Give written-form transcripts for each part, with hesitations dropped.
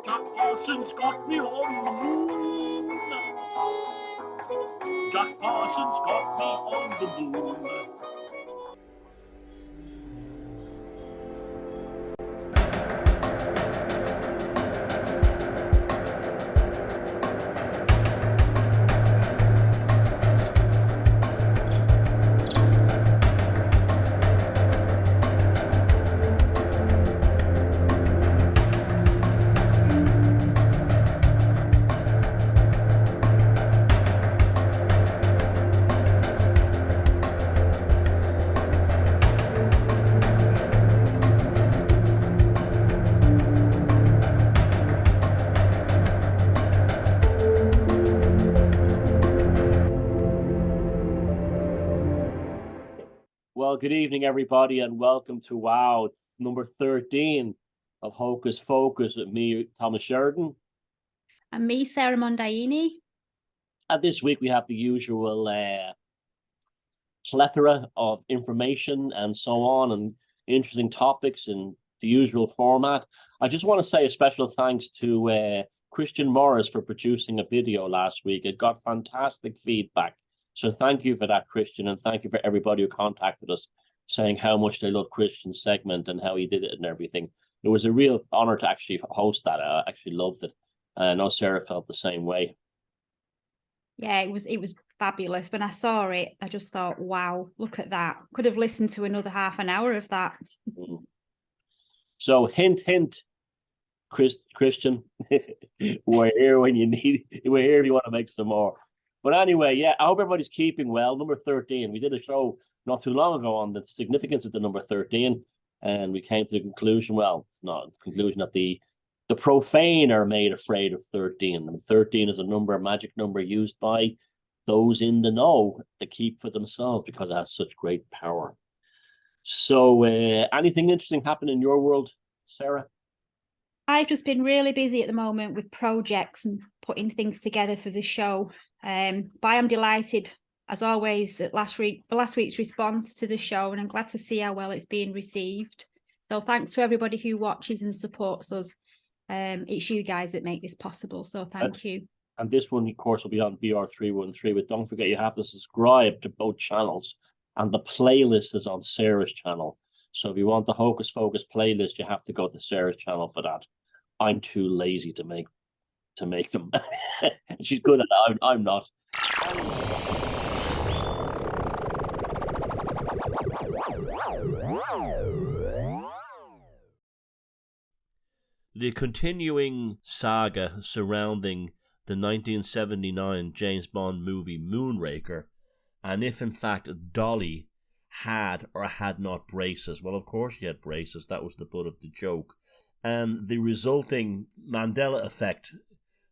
Jack Parsons got me on the moon. Jack Parsons got me on the moon. Well, good evening, everybody, and welcome to it's number 13 of Hocus Focus with me, Thomas Sheridan. And me, Sara Mondaini. And this week we have the usual plethora of information and so on, and interesting topics in the usual format. I just want to say a special thanks to Christian Morris for producing a video last week. It got fantastic feedback. So thank you for that, Christian, and thank you for everybody who contacted us saying how much they loved Christian's segment and how he did it and everything. It was a real honor to actually host that. I actually loved it. I know Sara felt the same way. Yeah, it was fabulous. When I saw it, I just thought, wow, look at that. Could have listened to another half an hour of that. So hint, Christian, we're here when you need it. We're here if you want to make some more. But anyway, yeah, I hope everybody's keeping well. Number 13. We did a show not too long ago on the significance of the number 13, and we came to the conclusion, well, it's not the conclusion that the profane are made afraid of 13. And 13 is a magic number used by those in the know to keep for themselves because it has such great power. So anything interesting happen in your world, Sara? I've just been really busy at the moment with projects and putting things together for the show. But I am delighted, as always, at last week's response to the show, and I'm glad to see how well it's being received. So thanks to everybody who watches and supports us. It's you guys that make this possible, so thank you. And this one, of course, will be on BR313, but don't forget you have to subscribe to both channels, and the playlist is on Sara's channel. So if you want the Hocus Focus playlist, you have to go to Sara's channel for that. I'm too lazy to make them. She's good at it. I'm not. The continuing saga surrounding the 1979 James Bond movie Moonraker, and if in fact Dolly had or had not braces. Well, of course she had braces. That was the butt of the joke. And the resulting Mandela effect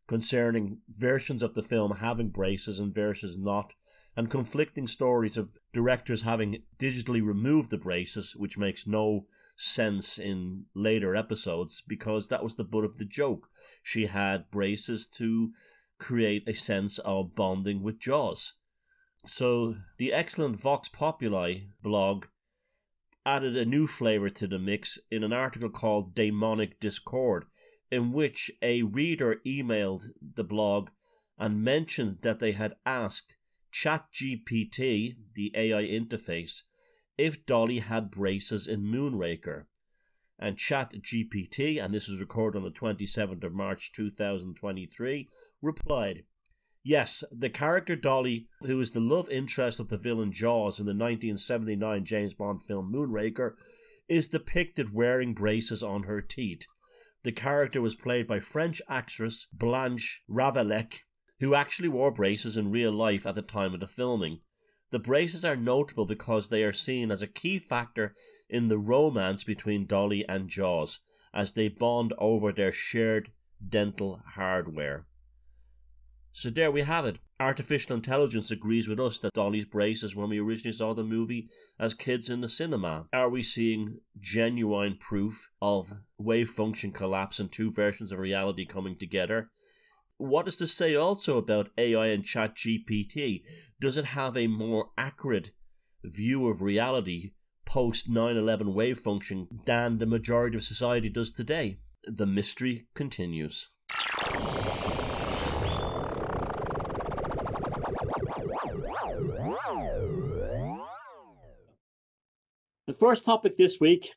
concerning versions of the film having braces and versions not, and conflicting stories of directors having digitally removed the braces, which makes no sense in later episodes because that was the butt of the joke. She had braces to create a sense of bonding with Jaws. So the excellent Vox Populi blog added a new flavor to the mix in an article called Daemonic Discord, in which a reader emailed the blog and mentioned that they had asked ChatGPT, the AI interface, if Dolly had braces in Moonraker. And ChatGPT, and this was recorded on the 27th of March 2023, replied, "Yes, the character Dolly, who is the love interest of the villain Jaws in the 1979 James Bond film Moonraker, is depicted wearing braces on her teeth. The character was played by French actress Blanche Ravaillac, who actually wore braces in real life at the time of the filming. The braces are notable because they are seen as a key factor in the romance between Dolly and Jaws, as they bond over their shared dental hardware." So there we have it. Artificial intelligence agrees with us that Dolly's braces when we originally saw the movie as kids in the cinema. Are we seeing genuine proof of wave function collapse and two versions of reality coming together? What is to say also about AI and ChatGPT? Does it have a more accurate view of reality post 9/11 wave function than the majority of society does today? The mystery continues. The first topic this week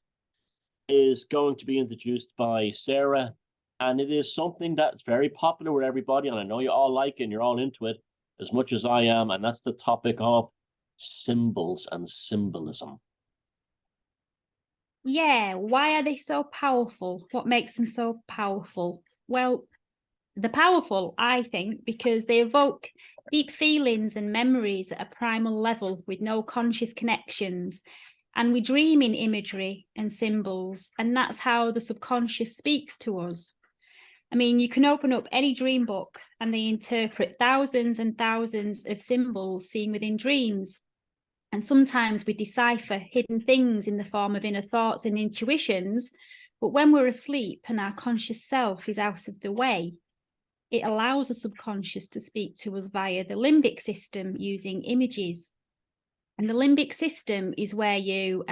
is going to be introduced by Sara, and it is something that's very popular with everybody, and I know you all like it and you're all into it as much as I am, and that's the topic of symbols and symbolism. Yeah, why are they so powerful? What makes them so powerful? Well, they're powerful, I think, because they evoke deep feelings and memories at a primal level with no conscious connections. And we dream in imagery and symbols, and that's how the subconscious speaks to us. I mean, you can open up any dream book and they interpret thousands and thousands of symbols seen within dreams. And sometimes we decipher hidden things in the form of inner thoughts and intuitions. But when we're asleep and our conscious self is out of the way, it allows the subconscious to speak to us via the limbic system using images. And the limbic system is where you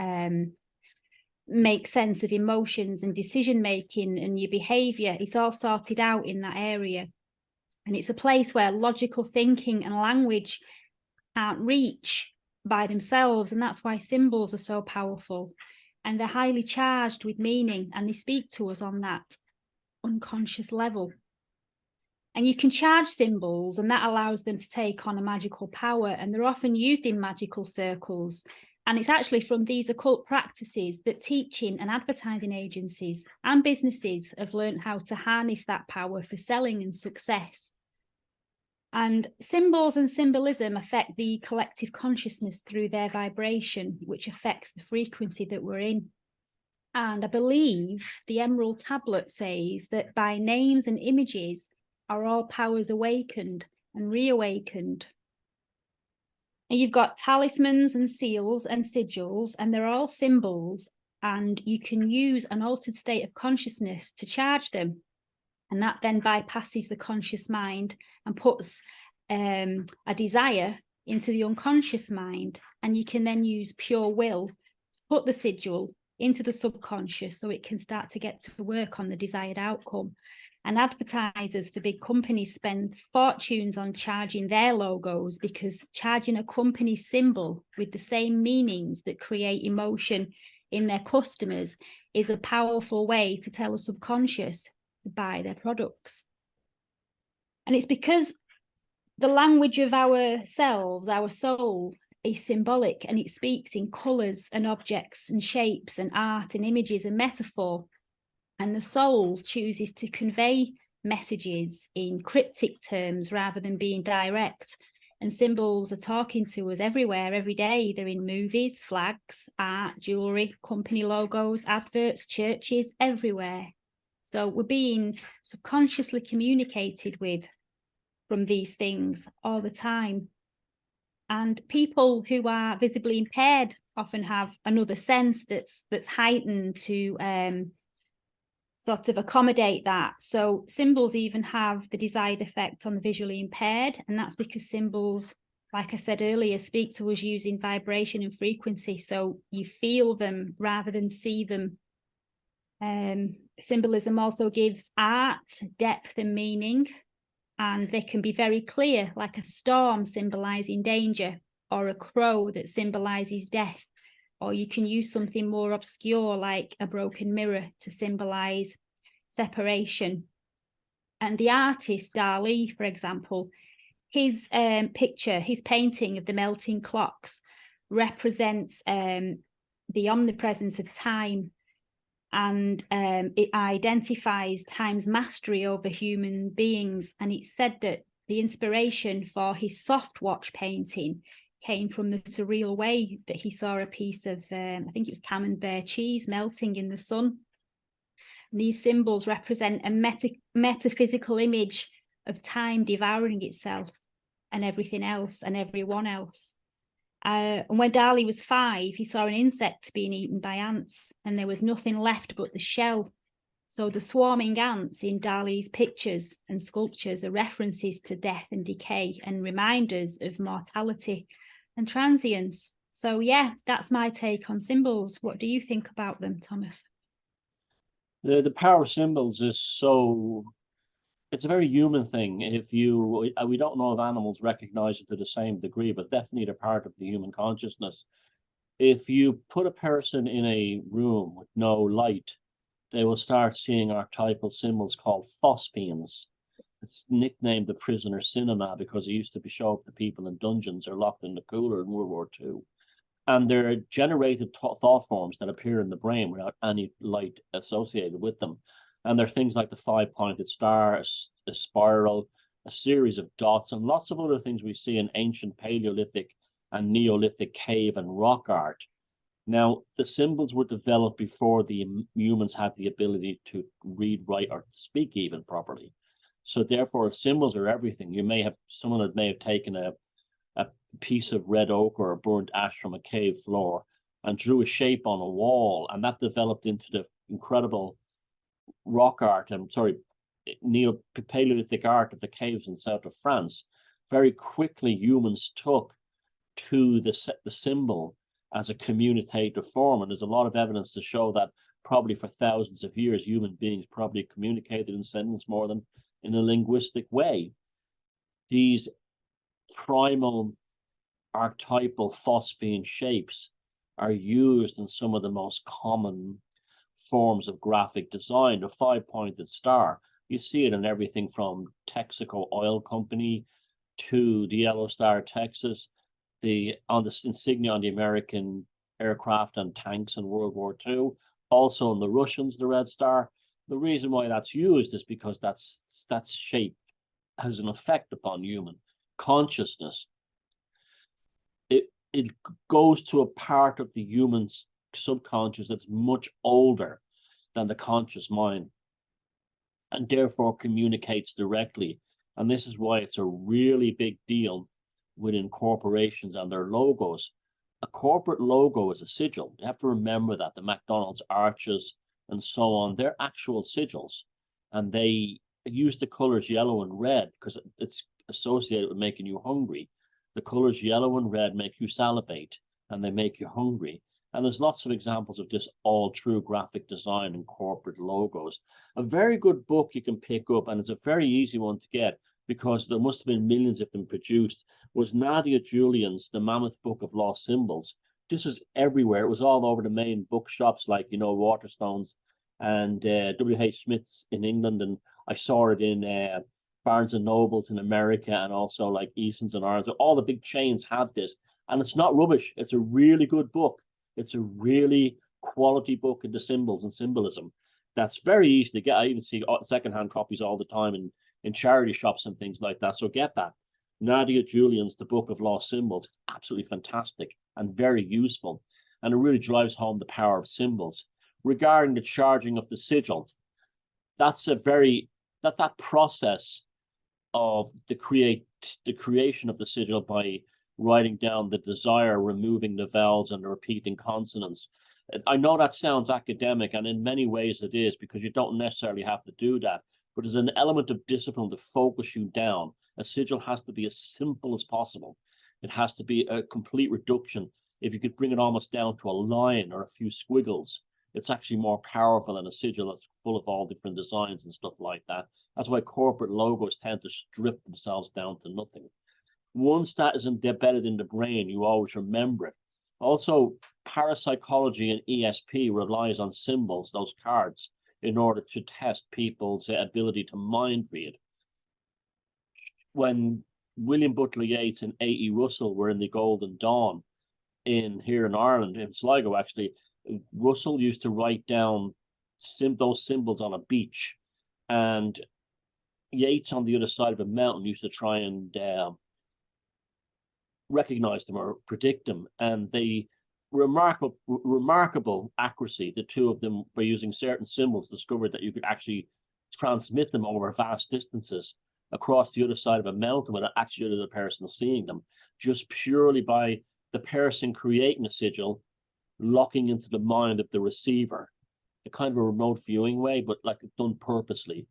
make sense of emotions and decision making and your behavior. It's all sorted out in that area. And it's a place where logical thinking and language can't reach by themselves. And that's why symbols are so powerful. And they're highly charged with meaning, and they speak to us on that unconscious level. And you can charge symbols, and that allows them to take on a magical power, and they're often used in magical circles. And it's actually from these occult practices that teaching and advertising agencies and businesses have learned how to harness that power for selling and success. And symbols and symbolism affect the collective consciousness through their vibration, which affects the frequency that we're in. And I believe the Emerald Tablet says that by names and images are all powers awakened and reawakened. And you've got talismans and seals and sigils, and they're all symbols, and you can use an altered state of consciousness to charge them. And that then bypasses the conscious mind and puts a desire into the unconscious mind. And you can then use pure will to put the sigil into the subconscious so it can start to get to work on the desired outcome. And advertisers for big companies spend fortunes on charging their logos, because charging a company's symbol with the same meanings that create emotion in their customers is a powerful way to tell a subconscious to buy their products. And it's because the language of ourselves, our soul, is symbolic, and it speaks in colours and objects and shapes and art and images and metaphor. And the soul chooses to convey messages in cryptic terms rather than being direct. And symbols are talking to us everywhere, every day. They're in movies, flags, art, jewellery, company logos, adverts, churches, everywhere. So we're being subconsciously communicated with from these things all the time. And people who are visibly impaired often have another sense that's heightened to sort of accommodate that. So symbols even have the desired effect on the visually impaired, and that's because symbols, like I said earlier, speak to us using vibration and frequency, so you feel them rather than see them. Symbolism also gives art depth and meaning, and they can be very clear, like a storm symbolizing danger, or a crow that symbolizes death. Or you can use something more obscure like a broken mirror to symbolize separation. And the artist Dali, for example, his his painting of the melting clocks represents the omnipresence of time, and it identifies time's mastery over human beings. And it's said that the inspiration for his soft watch painting came from the surreal way that he saw a piece of, I think it was camembert cheese melting in the sun. And these symbols represent a metaphysical image of time devouring itself and everything else and everyone else. And when Dali was 5, he saw an insect being eaten by ants, and there was nothing left but the shell. So the swarming ants in Dali's pictures and sculptures are references to death and decay and reminders of mortality and transience. So yeah, that's my take on symbols. What do you think about them, Thomas? The power of symbols is so, it's a very human thing. If you, we don't know if animals recognize it to the same degree, but definitely they're part of the human consciousness. If you put a person in a room with no light, they will start seeing archetypal symbols called phosphenes. It's nicknamed the prisoner cinema because it used to be shown up to people in dungeons or locked in the cooler in World War II. And they're generated thought forms that appear in the brain without any light associated with them. And they're things like the five-pointed star, a spiral, a series of dots, and lots of other things we see in ancient Paleolithic and Neolithic cave and rock art. Now, the symbols were developed before the humans had the ability to read, write, or speak even properly. So therefore, symbols are everything. You may have someone that may have taken a piece of red oak or a burnt ash from a cave floor and drew a shape on a wall, and that developed into the incredible rock art and Neo-Paleolithic art of the caves in south of France. Very quickly, humans took to the symbol as a communicative form, and there's a lot of evidence to show that probably for thousands of years, human beings probably communicated in symbols more than in a linguistic way. These primal archetypal phosphene shapes are used in some of the most common forms of graphic design. The five-pointed star, you see it in everything from Texaco Oil Company to the Yellow Star, Texas, on the insignia on the American aircraft and tanks in World War II, also in the Russians, the Red Star. The reason why that's used is because that shape has an effect upon human consciousness. It goes to a part of the human subconscious that's much older than the conscious mind, and therefore communicates directly. And this is why it's a really big deal within corporations and their logos. A corporate logo is a sigil. You have to remember that the McDonald's arches and so on, they're actual sigils, and they use the colors yellow and red because it's associated with making you hungry. The colors yellow and red make you salivate, and they make you hungry. And there's lots of examples of this all true graphic design and corporate logos. A very good book you can pick up, and it's a very easy one to get because there must have been millions of them produced, was Nadia Julian's The Mammoth Book of Lost Symbols. This was everywhere. It was all over the main bookshops like, Waterstones and W.H. Smith's in England. And I saw it in Barnes and Nobles in America, and also like Eason's and Ireland. So all the big chains have this, and it's not rubbish. It's a really good book. It's a really quality book into symbols and symbolism. That's very easy to get. I even see secondhand copies all the time in charity shops and things like that. So get that. Nadia Julian's The Book of Lost Symbols. It's absolutely fantastic and very useful, and it really drives home the power of symbols. Regarding the charging of the sigil, that's a very that process of the creation of the sigil by writing down the desire, removing the vowels and the repeating consonants. I know that sounds academic, and in many ways it is, because you don't necessarily have to do that, but there's an element of discipline to focus you down. A sigil has to be as simple as possible. It has to be a complete reduction. If you could bring it almost down to a line or a few squiggles, it's actually more powerful than a sigil that's full of all different designs and stuff like that. That's why corporate logos tend to strip themselves down to nothing. Once that is embedded in the brain, you always remember it. Also, parapsychology and ESP relies on symbols, those cards, in order to test people's ability to mind read. When William Butler Yeats and A.E. Russell were in the Golden Dawn here in Ireland, in Sligo actually, Russell used to write down those symbols on a beach, and Yeats on the other side of a mountain used to try and recognize them or predict them. And they remarkable accuracy, the two of them, by using certain symbols, discovered that you could actually transmit them over vast distances across the other side of a mountain without actually the person seeing them, just purely by the person creating a sigil locking into the mind of the receiver, a kind of a remote viewing way, but like done purposely.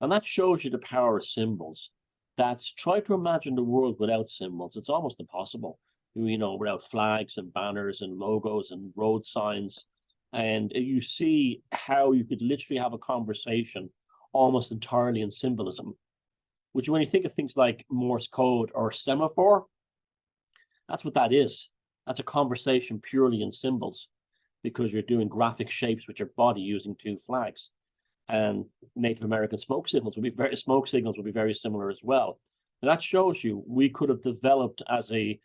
And that shows you the power of symbols. That's, try to imagine the world without symbols. It's almost impossible, without flags and banners and logos and road signs. And you see how you could literally have a conversation almost entirely in symbolism, which when you think of things like Morse code or semaphore, that's what that is. That's a conversation purely in symbols, because you're doing graphic shapes with your body using two flags. And Native American smoke signals would be very similar as well. And that shows you we could have developed as an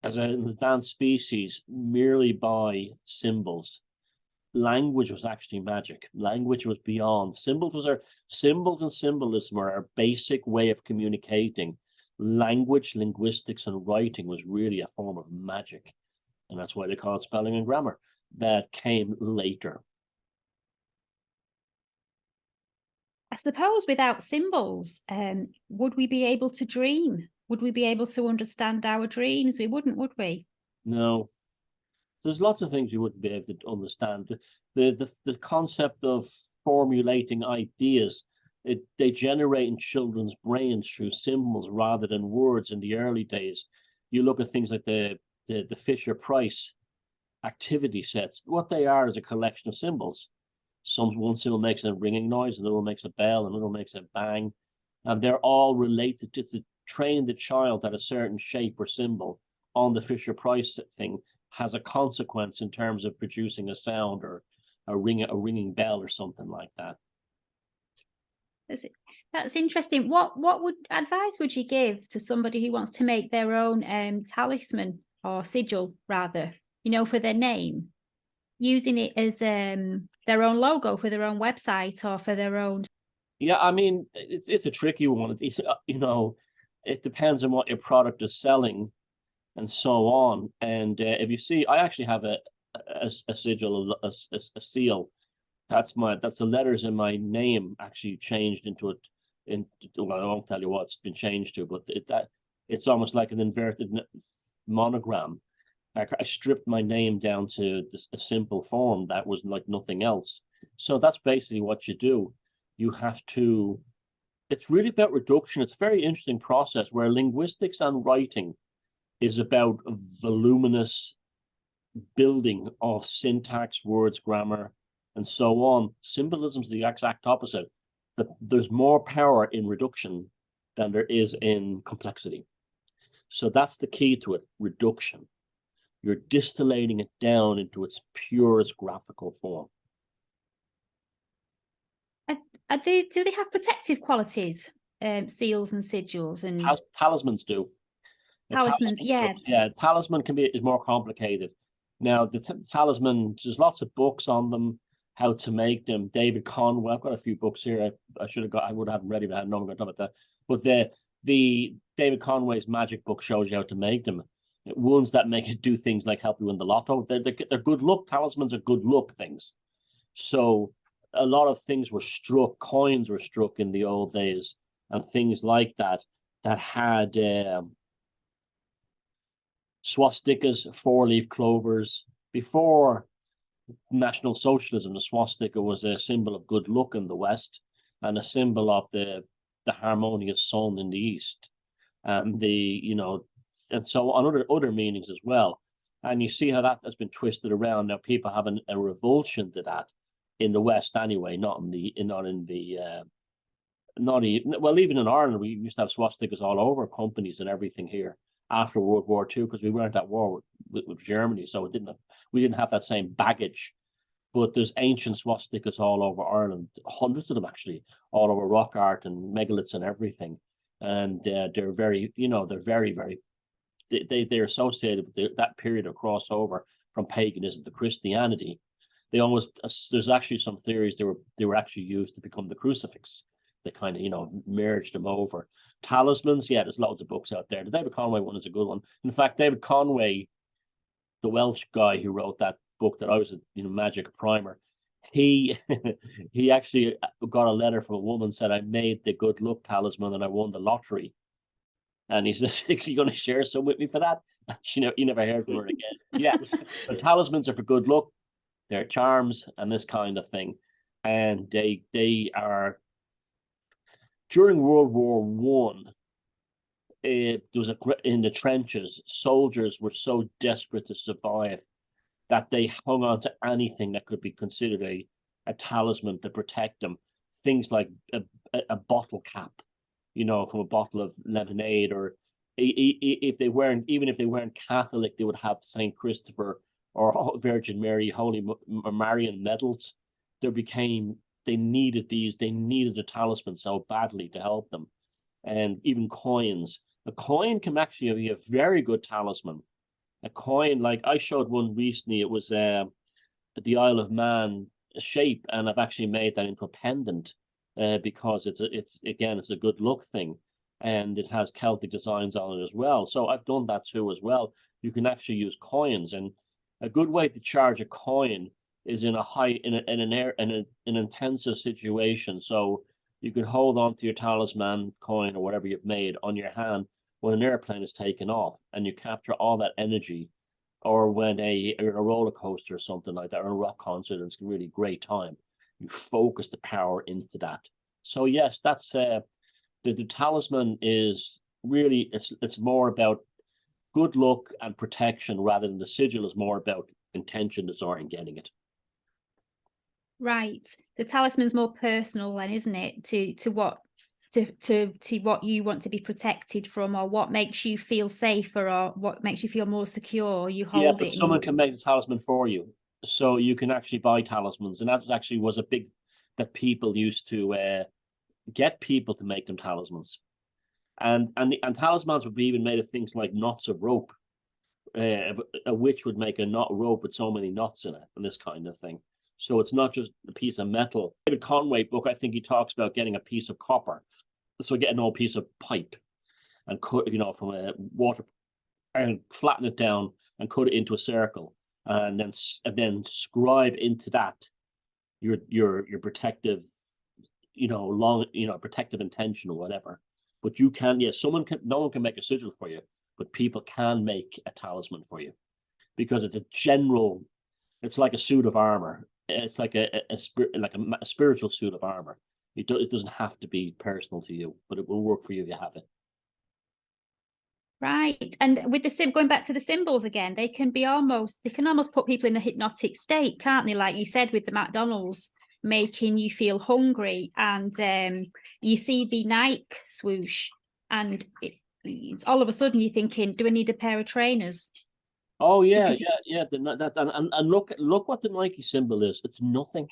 advanced species merely by symbols. Language was actually magic. Language was beyond. Symbols and symbolism are our basic way of communicating. Language, linguistics, and writing was really a form of magic. And that's why they call it spelling and grammar. That came later. I suppose without symbols, would we be able to dream? Would we be able to understand our dreams? We wouldn't, would we? No. There's lots of things you wouldn't be able to understand. The concept of formulating ideas, they generate in children's brains through symbols rather than words in the early days. You look at things like the Fisher-Price activity sets. What they are is a collection of symbols. One symbol makes a ringing noise, another one makes a bell, another one makes a bang, and they're all related to train the child that a certain shape or symbol on the Fisher-Price thing has a consequence in terms of producing a sound or a ringing bell or something like that. That's interesting. What advice would you give to somebody who wants to make their own talisman or sigil, rather, for their name, using it as their own logo for their own website or for their own? Yeah, I mean, it's a tricky one. It depends on what your product is selling and so on. And if you see, I actually have a sigil, a seal. That's the letters in my name actually changed into it. Well, I won't tell you what it's been changed to, but it's almost like an inverted monogram. I stripped my name down to a simple form that was like nothing else. So that's basically what you do. You have to. It's really about reduction. It's a very interesting process where linguistics and writing is about voluminous building of syntax, words, grammar, and so on. Symbolism is the exact opposite. There's more power in reduction than there is in complexity. So that's the key to it, reduction. You're distillating it down into its purest graphical form. Do they have protective qualities, seals and sigils? And talismans do. Talismans, yeah. Yeah, talisman is more complicated. Now, the talisman, there's lots of books on them, how to make them. David Conway, I've got a few books here. I would have them ready, but I had no one about that. But the David Conway's magic book shows you how to make them. Ones that make it do things like help you win the lotto. They're good luck. Talismans are good luck things. So a lot of things were struck, coins were struck in the old days, and things like that had swastikas, four-leaf clovers. Before National Socialism, the swastika was a symbol of good luck in the West and a symbol of the harmonious sun in the East, and and so on other meanings as well. And you see how that has been twisted around. Now people have a revulsion to that in the West anyway, even in Ireland, we used to have swastikas all over companies and everything here after World War II, because we weren't at war with Germany, so we didn't have that same baggage. But there's ancient swastikas all over Ireland, hundreds of them actually, all over rock art and megaliths and everything. And they're very, they're associated with that period of crossover from paganism to Christianity. There's actually some theories they were actually used to become the crucifix. They kind of, merged them over. Talismans, yeah, there's loads of books out there. The David Conway one is a good one. In fact, David Conway, the Welsh guy who wrote that book that I was a magic primer, he actually got a letter from a woman, said, I made the good luck talisman and I won the lottery. And he says, are you going to share some with me for that? You never heard from her again. Yes, the talismans are for good luck. They're charms and this kind of thing. And they are, during World War One, there was in the trenches, soldiers were so desperate to survive that they hung on to anything that could be considered a talisman to protect them. Things like a bottle cap, you know, from a bottle of lemonade, or if they weren't, even if they weren't Catholic, they would have Saint Christopher or Virgin Mary, Holy Marian medals. They needed a talisman so badly to help them. And even coins. A coin can actually be a very good talisman. A coin, like I showed one recently, it was the Isle of Man shape, and I've actually made that into a pendant because it's a good look thing, and it has Celtic designs on it as well. So I've done that too as well. You can actually use coins, and a good way to charge a coin is in an intensive situation. So you can hold on to your talisman coin or whatever you've made on your hand when an airplane is taking off, and you capture all that energy, or when you're in a roller coaster or something like that, or a rock concert, and it's a really great time. You focus the power into that. So yes, that's the talisman is really, it's more about good luck and protection, rather than the sigil is more about intention, desire, and getting it. Right. The talisman's more personal then, isn't it? To what you want to be protected from, or what makes you feel safer, or what makes you feel more secure. You hold but it. Someone can make the talisman for you. So you can actually buy talismans. And that actually was a big, that people used to get people to make them talismans. And talismans would be even made of things like knots of rope. A witch would make a knot rope with so many knots in it, and this kind of thing. So it's not just a piece of metal. David Conway book, I think he talks about getting a piece of copper. So get an old piece of pipe and cut, from a water, and flatten it down and cut it into a circle, and then scribe into that your protective, protective intention or whatever. But you can, no one can make a sigil for you, but people can make a talisman for you, because it's it's like a suit of armor. It's like a spiritual suit of armor. It doesn't have to be personal to you, but it will work for you if you have it. Right. And with going back to the symbols again, they can almost put people in a hypnotic state, can't they? Like you said, with the McDonald's, making you feel hungry, and you see the Nike swoosh, and it's all of a sudden you're thinking, do I need a pair of trainers? Oh yeah, yeah. And look what the Nike symbol is. It's nothing.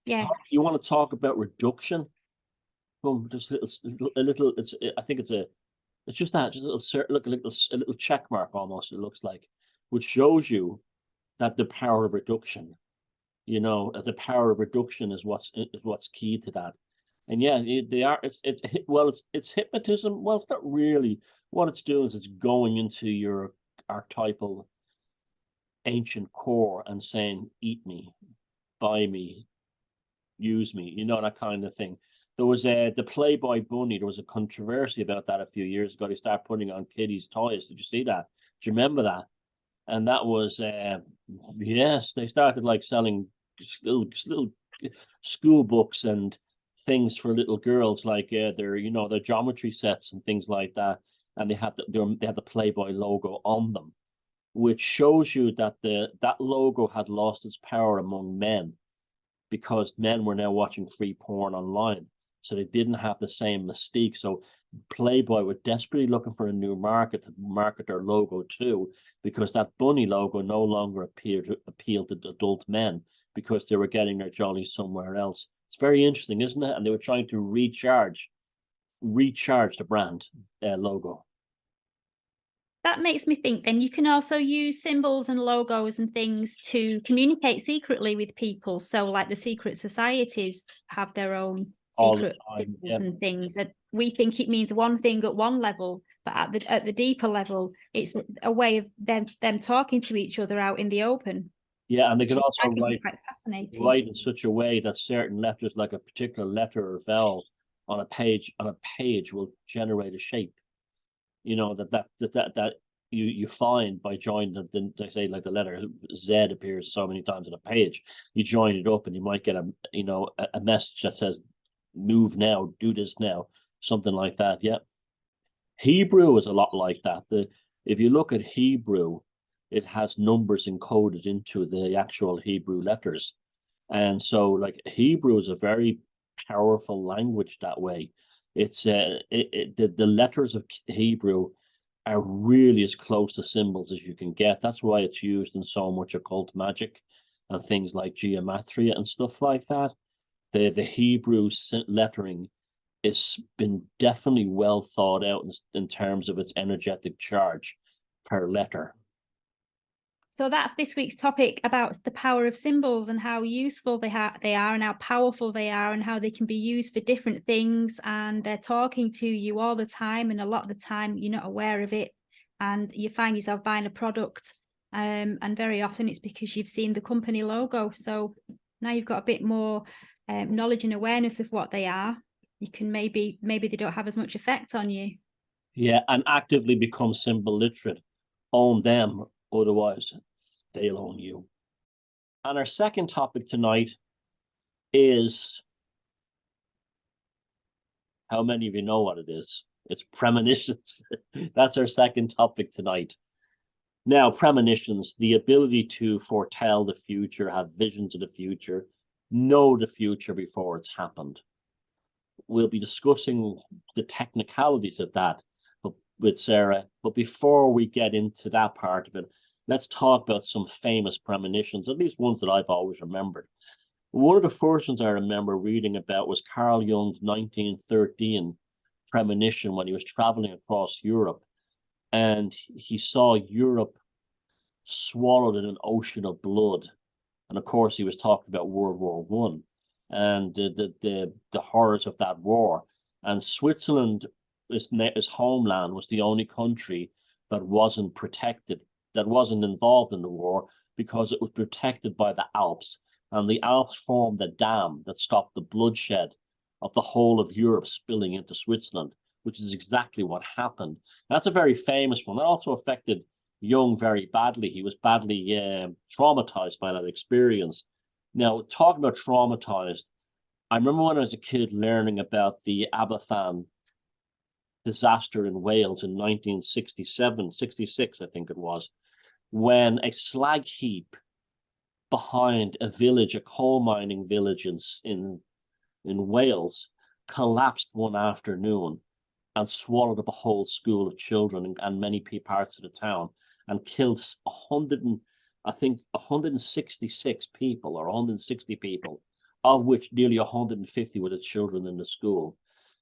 Yeah. You want to talk about reduction? Just a little. I think it's just a little check mark almost. It looks like, which shows you that the power of reduction. The power of reduction is what's key to that. And yeah, they are. It's hypnotism. Well, it's not really. What it's doing is it's going into your archetypal ancient core and saying, eat me, buy me, use me, that kind of thing. There was the Playboy bunny. There was a controversy about that a few years ago. They started putting on kiddies' toys. Did you see that? Do you remember that? And that was yes, they started like selling little school books and things for little girls, like their geometry sets and things like that. And they had the Playboy logo on them, which shows you that that logo had lost its power among men, because men were now watching free porn online, so they didn't have the same mystique. So Playboy were desperately looking for a new market to market their logo to, because that bunny logo no longer appealed to adult men, because they were getting their jollies somewhere else. It's very interesting, isn't it? And they were trying to recharge the brand logo. That makes me think then you can also use symbols and logos and things to communicate secretly with people. So like the secret societies have their own secret symbols and things that we think it means one thing at one level, but at the deeper level, it's a way of them talking to each other out in the open. Yeah, and they can also write in such a way that certain letters, like a particular letter or vowel on a page will generate a shape. That you find by joining they say, like the letter Z appears so many times on a page. You join it up and you might get a message that says, move now, do this now, something like that. Yeah. Hebrew is a lot like that. If you look at Hebrew, it has numbers encoded into the actual Hebrew letters. And so like Hebrew is a very powerful language that way. It's the letters of Hebrew are really as close to symbols as you can get. That's why it's used in so much occult magic and things like geometria and stuff like that. The Hebrew lettering has been definitely well thought out in terms of its energetic charge per letter. So that's this week's topic about the power of symbols and how useful they are and how powerful they are and how they can be used for different things. And they're talking to you all the time. And a lot of the time you're not aware of it and you find yourself buying a product. And very often it's because you've seen the company logo. So now you've got a bit more knowledge and awareness of what they are. You can maybe they don't have as much effect on you. Yeah, and actively become symbol literate. Own them, otherwise they'll own you. And our second topic tonight is, how many of you know what it is? It's premonitions. That's our second topic tonight. Now, premonitions, the ability to foretell the future, have visions of the future, know the future before it's happened. We'll be discussing the technicalities of that with Sara. But before we get into that part of it, let's talk about some famous premonitions, at least ones that I've always remembered. One of the first ones I remember reading about was Carl Jung's 1913 premonition when he was traveling across Europe. And he saw Europe swallowed in an ocean of blood. And of course, he was talking about World War One and the horrors of that war. And Switzerland, his homeland, was the only country that wasn't protected, that wasn't involved in the war, because it was protected by the Alps. And the Alps formed a dam that stopped the bloodshed of the whole of Europe spilling into Switzerland, which is exactly what happened. That's a very famous one. That also affected Jung very badly. He was badly traumatized by that experience. Now, talking about traumatized, I remember when I was a kid learning about the Aberfan disaster in Wales in 1967, 66, I think it was, when a slag heap behind a village, a coal mining village in Wales, collapsed one afternoon and swallowed up a whole school of children and many parts of the town, and killed 166 people or 160 people, of which nearly 150 were the children in the school.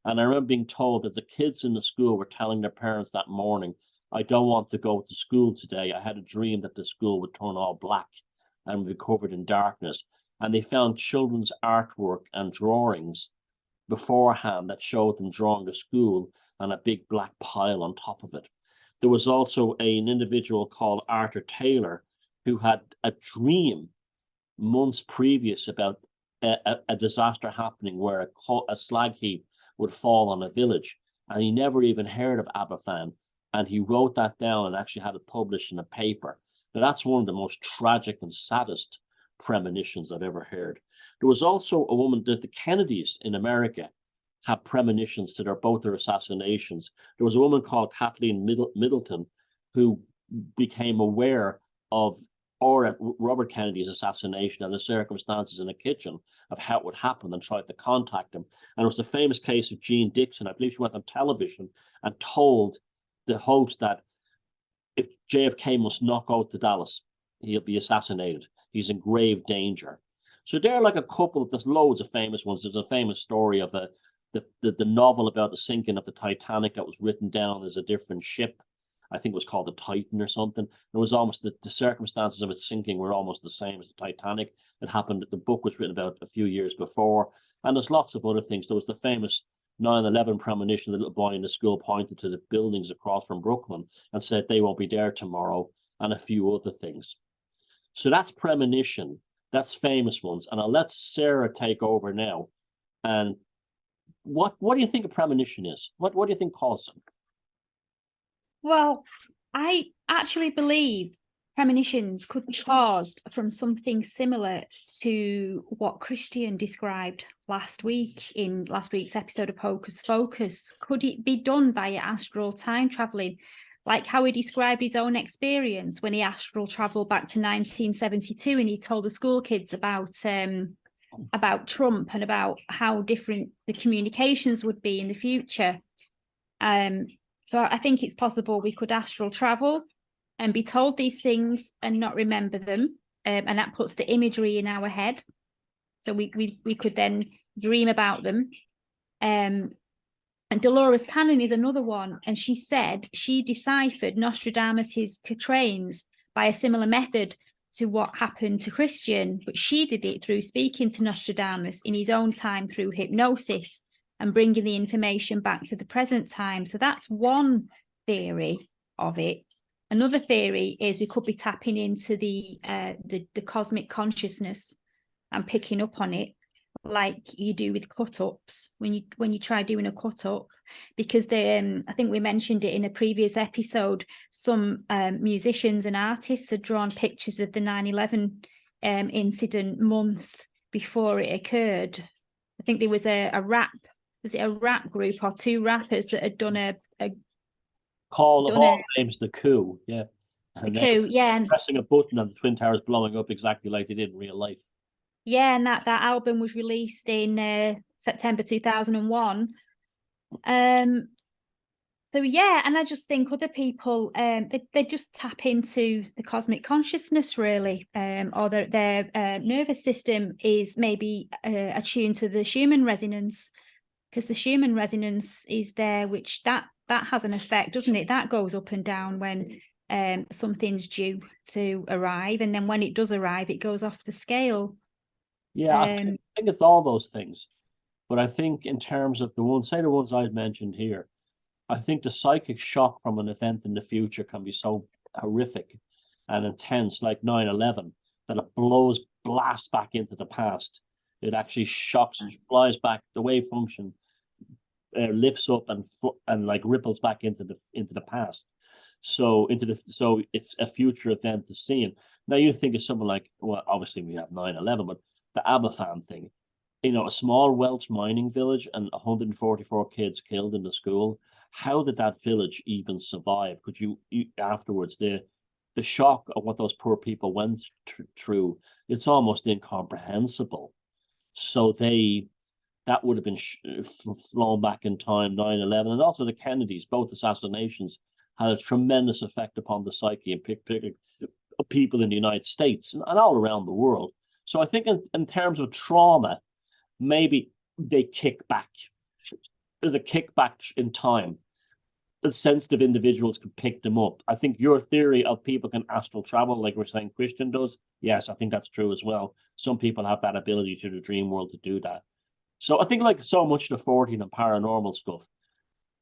And I remember being told that the kids in the school were telling their parents that morning, I don't want to go to school today. I had a dream that the school would turn all black and be covered in darkness. And they found children's artwork and drawings beforehand that showed them drawing the school and a big black pile on top of it. There was also an individual called Arthur Taylor who had a dream months previous about a disaster happening where a slag heap would fall on a village, and he never even heard of Aberfan, and he wrote that down and actually had it published in a paper. Now, that's one of the most tragic and saddest premonitions I've ever heard. There was also a woman, the Kennedys in America had premonitions to both their assassinations. There was a woman called Kathleen Middleton who became aware of Robert Kennedy's assassination and the circumstances in the kitchen of how it would happen, and tried to contact him. And it was the famous case of Jean Dixon. I believe she went on television and told the host that if JFK must not go to Dallas, he'll be assassinated. He's in grave danger. So there are like a couple of, there's loads of famous ones. There's a famous story of the novel about the sinking of the Titanic that was written down as a different ship. I think it was called the Titan or something. It was almost the circumstances of its sinking were almost the same as the Titanic. It happened, the book was written about a few years before. And there's lots of other things. There was the famous 9/11 premonition. The little boy in the school pointed to the buildings across from Brooklyn and said they won't be there tomorrow, and a few other things. So that's premonition. That's famous ones. And I'll let Sara take over now. And what do you think a premonition is? What do you think causes them? Well, I actually believe premonitions could be caused from something similar to what Christian described last week in last week's episode of Hocus Focus. Could it be done via astral time traveling, like how he described his own experience when he astral traveled back to 1972, and he told the school kids about Trump and about how different the communications would be in the future. So I think it's possible we could astral travel and be told these things and not remember them, and that puts the imagery in our head. So we could then dream about them. And Dolores Cannon is another one, and she said she deciphered Nostradamus's quatrains by a similar method to what happened to Christian, but she did it through speaking to Nostradamus in his own time through hypnosis and bringing the information back to the present time. So that's one theory of it. Another theory is we could be tapping into the cosmic consciousness and picking up on it, like you do with cut-ups when you try doing a cut-up, because I think we mentioned it in a previous episode, some musicians and artists had drawn pictures of the 9/11 incident months before it occurred. I think there was a rap group or two rappers that had done a Call of all names, the coup, yeah. And the coup, yeah. And pressing a button and the Twin Towers blowing up exactly like they did in real life. Yeah, and that album was released in September 2001. So yeah, and I just think other people they just tap into the cosmic consciousness, really, or their nervous system is maybe attuned to the Schumann resonance, because the Schumann resonance is there, which that has an effect, doesn't it? That goes up and down when something's due to arrive, and then when it does arrive, it goes off the scale. Yeah, I think it's all those things. But I think in terms of the ones I've mentioned here, I think the psychic shock from an event in the future can be so horrific and intense, like 9/11, that it blasts back into the past. It actually shocks and flies back. The wave function lifts up and like ripples back into the past. So it's a future event to see. Now you think of something like, well, obviously we have 9/11, but the Aberfan thing, a small Welsh mining village and 144 kids killed in the school. How did that village even survive? Could you afterwards, the shock of what those poor people went through, it's almost incomprehensible. So that would have been flown back in time, 9/11, and also the Kennedys, both assassinations had a tremendous effect upon the psyche and people in the United States and all around the world. So I think in terms of trauma, maybe they kick back. There's a kickback in time. The sensitive individuals can pick them up. I think your theory of people can astral travel, like we're saying Christian does, yes, I think that's true as well. Some people have that ability to the dream world to do that. So I think like so much the 14 and paranormal stuff,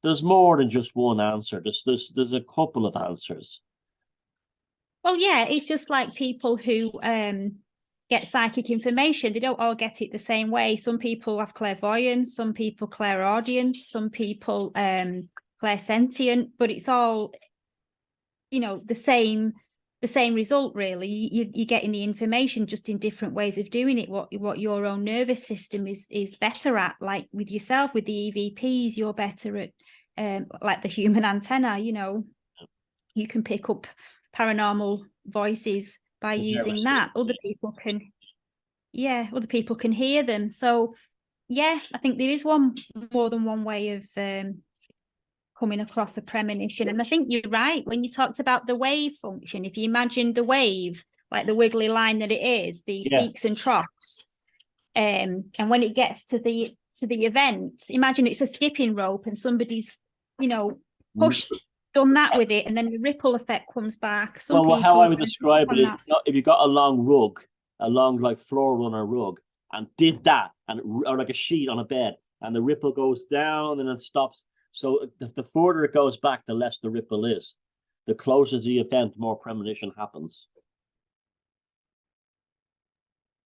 there's more than just one answer. There's a couple of answers. Well, yeah, it's just like people who get psychic information. They don't all get it the same way. Some people have clairvoyance, some people clairaudience, some people clairsentient, but it's all, the same result, really. You're getting the information, just in different ways of doing it. What your own nervous system is better at, like with yourself, with the EVPs, you're better at like the human antenna. You can pick up paranormal voices by using that. Other people can hear them. So yeah, I think there is more than one way of coming across a premonition. And I think you're right when you talked about the wave function. If you imagine the wave, like the wiggly line that it is, the peaks and troughs, and when it gets to the event, imagine it's a skipping rope and somebody's done that with it, and then the ripple effect comes back. How I would describe it is, if you got a long rug, a long like floor runner rug, and did that, or like a sheet on a bed, and the ripple goes down and then stops. So the further it goes back, the less the ripple is. The closer to the event, more premonition happens.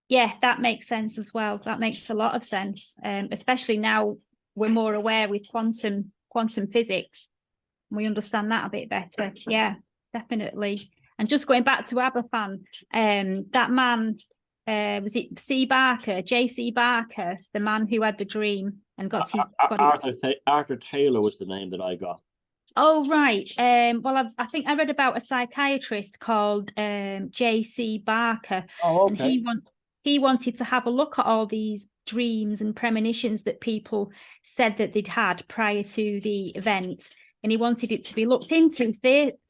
Yeah, that makes sense as well. That makes a lot of sense, especially now we're more aware with quantum physics. We understand that a bit better. Yeah, definitely. And just going back to Aberfan, that man, was it J.C. Barker, the man who had the dream and got his... Arthur Taylor was the name that I got. Oh, right. Well, I think I read about a psychiatrist called J.C. Barker, Oh, and okay. he wanted to have a look at all these dreams and premonitions that people said that they'd had prior to the event. And he wanted it to be looked into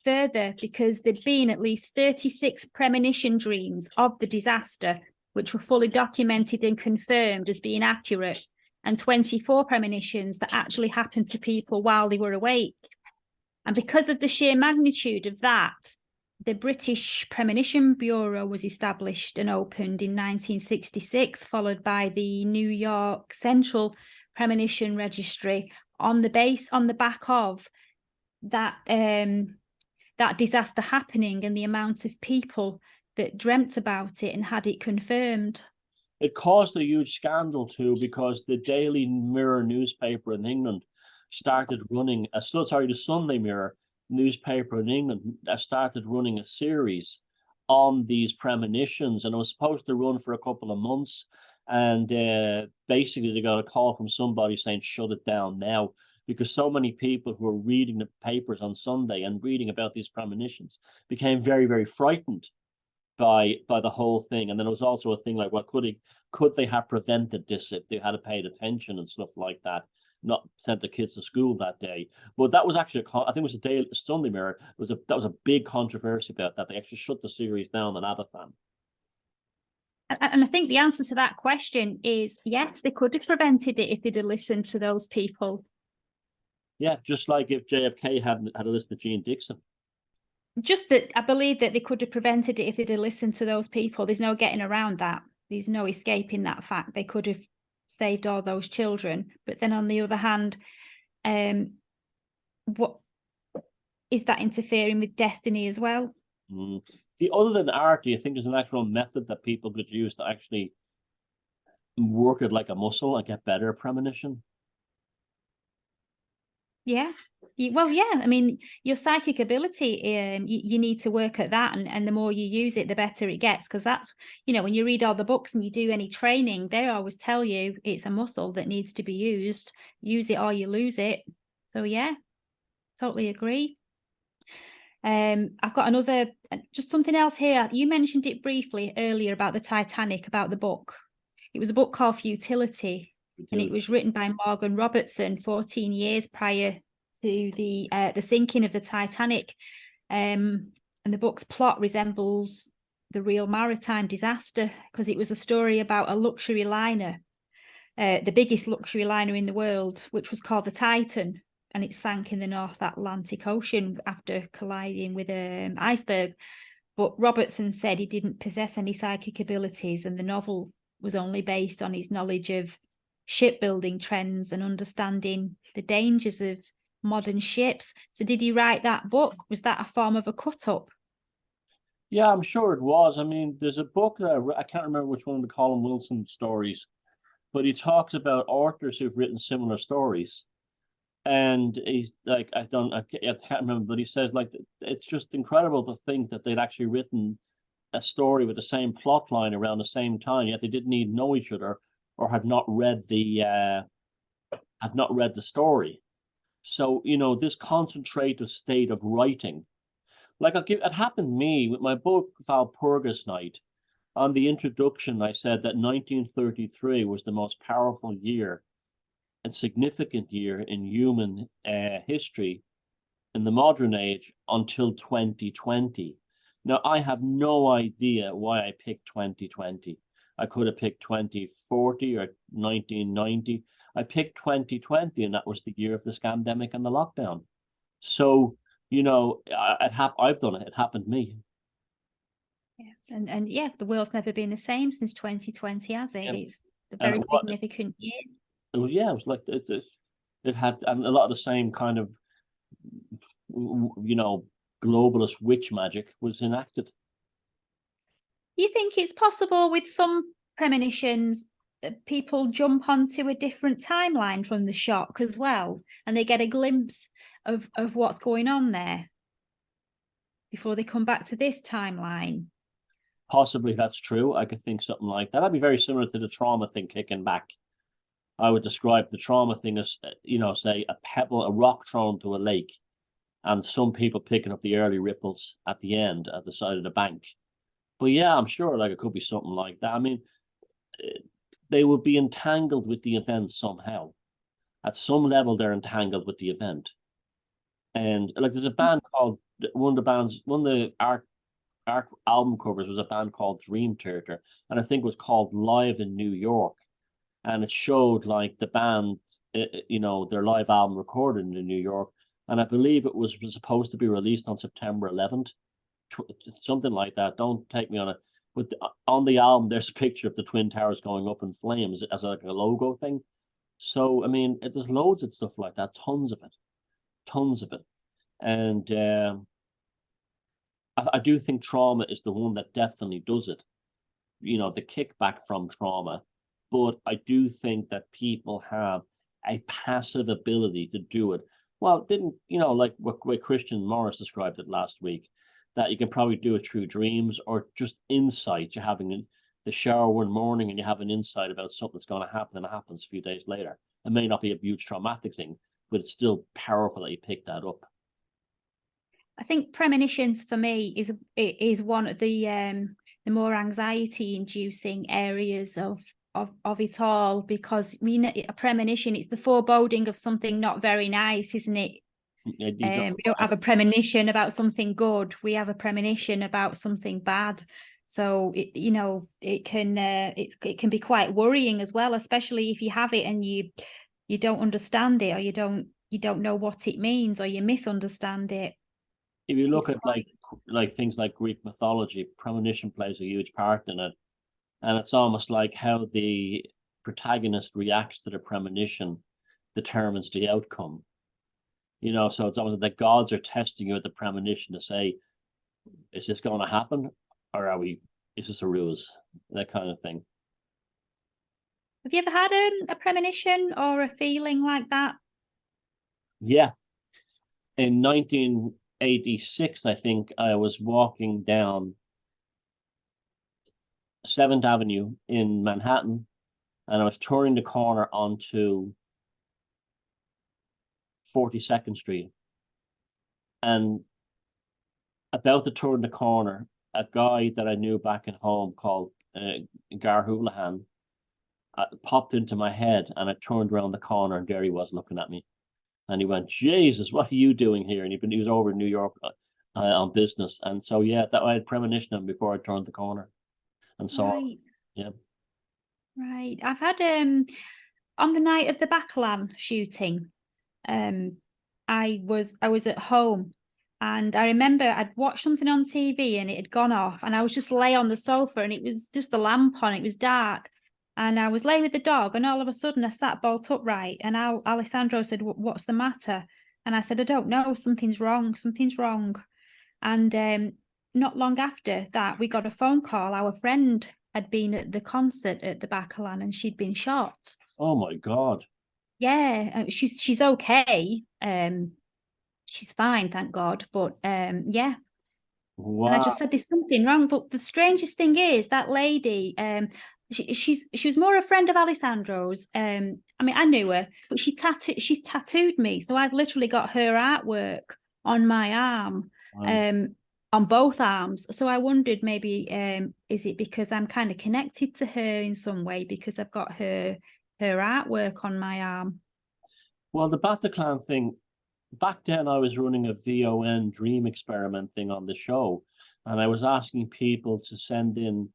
further because there'd been at least 36 premonition dreams of the disaster, which were fully documented and confirmed as being accurate, and 24 premonitions that actually happened to people while they were awake. And because of the sheer magnitude of that, the British Premonition Bureau was established and opened in 1966, followed by the New York Central Premonition Registry on the back of that that disaster happening and the amount of people that dreamt about it and had it confirmed. It caused a huge scandal too, because the Daily Mirror newspaper in England started running the Sunday Mirror newspaper in England started running a series on these premonitions, and it was supposed to run for a couple of months. And basically, they got a call from somebody saying, "Shut it down now," because so many people who were reading the papers on Sunday and reading about these premonitions became very, very frightened by the whole thing. And then it was also a thing like, well, could they have prevented this if they had paid attention and stuff like that, not sent the kids to school that day? But that was actually I think it was a Daily Sunday Mirror. That was a big controversy about that. They actually shut the series down and Aberfan. And I think the answer to that question is yes, they could have prevented it if they'd have listened to those people. Yeah, just like if JFK had listened to Gene Dixon. Just that I believe that they could have prevented it if they'd have listened to those people. There's no getting around that. There's no escaping that fact. They could have saved all those children. But then on the other hand, what is that interfering with destiny as well? Other than art, do you think there's an actual method that people could use to actually work it like a muscle and get better premonition? Yeah. Well, yeah. I mean, your psychic ability, you need to work at that. And the more you use it, the better it gets. Because that's, when you read all the books and you do any training, they always tell you it's a muscle that needs to be used. Use it or you lose it. So, yeah, totally agree. I've got just something else here. You mentioned it briefly earlier about the Titanic, about the book. It was a book called Futility, and it was written by Morgan Robertson 14 years prior to the sinking of the Titanic. And the book's plot resembles the real maritime disaster because it was a story about a luxury liner, the biggest luxury liner in the world, which was called the Titan, and it sank in the North Atlantic Ocean after colliding with an iceberg. But Robertson said he didn't possess any psychic abilities, and the novel was only based on his knowledge of shipbuilding trends and understanding the dangers of modern ships. So did he write that book? Was that a form of a cut-up? Yeah, I'm sure it was. I mean, there's a book that I can't remember which one of the Colin Wilson stories, but he talks about authors who've written similar stories. And he's like, I can't remember, but he says like it's just incredible to think that they'd actually written a story with the same plot line around the same time, yet they didn't even know each other or had not read the story. So this concentrated state of writing, like it happened to me with my book Valpurgis Night. On the introduction, I said that 1933 was the most powerful year and significant year in human history in the modern age until 2020. Now, I have no idea why I picked 2020. I could have picked 2040 or 1990. I picked 2020, and that was the year of the scandemic and the lockdown. So, I've done it. It happened to me. Yeah. And yeah, the world's never been the same since 2020, has it? Yeah. It's a very significant year. It was like it had a lot of the same kind of globalist witch magic was enacted. You think it's possible with some premonitions people jump onto a different timeline from the shock as well, and they get a glimpse of what's going on there before they come back to this timeline? Possibly that's true. I could think something like that. That'd be very similar to the trauma thing kicking back. I would describe the trauma thing as, say, a pebble, a rock thrown to a lake. and some people picking up the early ripples at the end at the side of the bank. But yeah, I'm sure like it could be something like that. I mean, they would be entangled with the event somehow. At some level, they're entangled with the event. And like there's a band called one of the Arc album covers was a band called Dream Theater, and I think it was called Live in New York. And it showed like the band, their live album recorded in New York. And I believe it was supposed to be released on September 11th, something like that. Don't take me on it. But on the album, there's a picture of the Twin Towers going up in flames as like a logo thing. So, I mean, there's loads of stuff like that, tons of it. And I do think trauma is the one that definitely does it. The kickback from trauma. But I do think that people have a passive ability to do it. Well, didn't, like what Christian Morris described it last week, that you can probably do it through dreams or just insight. You're having the shower one morning and you have an insight about something that's going to happen and it happens a few days later. It may not be a huge traumatic thing, but it's still powerful that you pick that up. I think premonitions for me is one of the more anxiety-inducing areas of it all, because a premonition, it's the foreboding of something not very nice, isn't it? We don't have a premonition about something good. We have a premonition about something bad. So it can be quite worrying as well, especially if you have it and you don't understand it, or you don't know what it means, or you misunderstand it. If you look at like things like Greek mythology, premonition plays a huge part in it. And it's almost like how the protagonist reacts to the premonition determines the outcome. So it's almost like the gods are testing you at the premonition to say, is this going to happen? Or is this a ruse? That kind of thing. Have you ever had a premonition or a feeling like that? Yeah. In 1986, I think I was walking down 7th Avenue in Manhattan, and I was turning the corner onto 42nd Street. And about to turn the corner, a guy that I knew back at home called Gar Houlihan popped into my head, and I turned around the corner and there he was looking at me. And he went, Jesus, what are you doing here? And he was over in New York on business. And so, yeah, that I had premonition him before I turned the corner. And saw right. Yeah. Right. I've had on the night of the Baccalan shooting, I was at home, and I remember I'd watched something on TV and it had gone off, and I was just lay on the sofa, and it was just the lamp on, it was dark, and I was lay with the dog, and all of a sudden I sat bolt upright, and Alessandro said, "What's the matter?" And I said, "I don't know, something's wrong. And not long after that, we got a phone call. Our friend had been at the concert at the Baccalan and she'd been shot. Oh my God. Yeah, she's okay. She's fine, thank God. But yeah. Wow. And I just said there's something wrong. But the strangest thing is that lady, she was more a friend of Alessandro's. I mean, I knew her, but she's tattooed me. So I've literally got her artwork on my arm. Wow. On both arms. So I wondered maybe is it because I'm kind of connected to her in some way because I've got her artwork on my arm? Well, the Bataclan thing, back then I was running a VON dream experiment thing on the show, and I was asking people to send in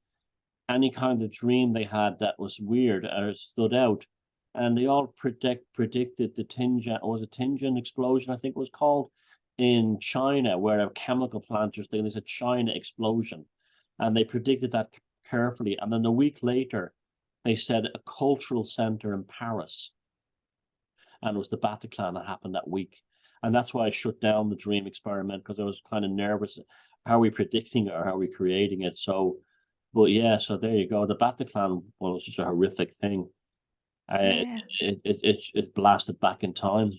any kind of dream they had that was weird or stood out, and they all predicted the Tianjin explosion, I think it was called, in China, where a chemical plant just there's a China explosion, and they predicted that carefully. And then a week later, they said a cultural center in Paris, and it was the Bataclan that happened that week. And that's why I shut down the dream experiment, because I was kind of nervous. Are we predicting it or are we creating it? So, but yeah, so there you go. The Bataclan was just a horrific thing. Yeah. It blasted back in time.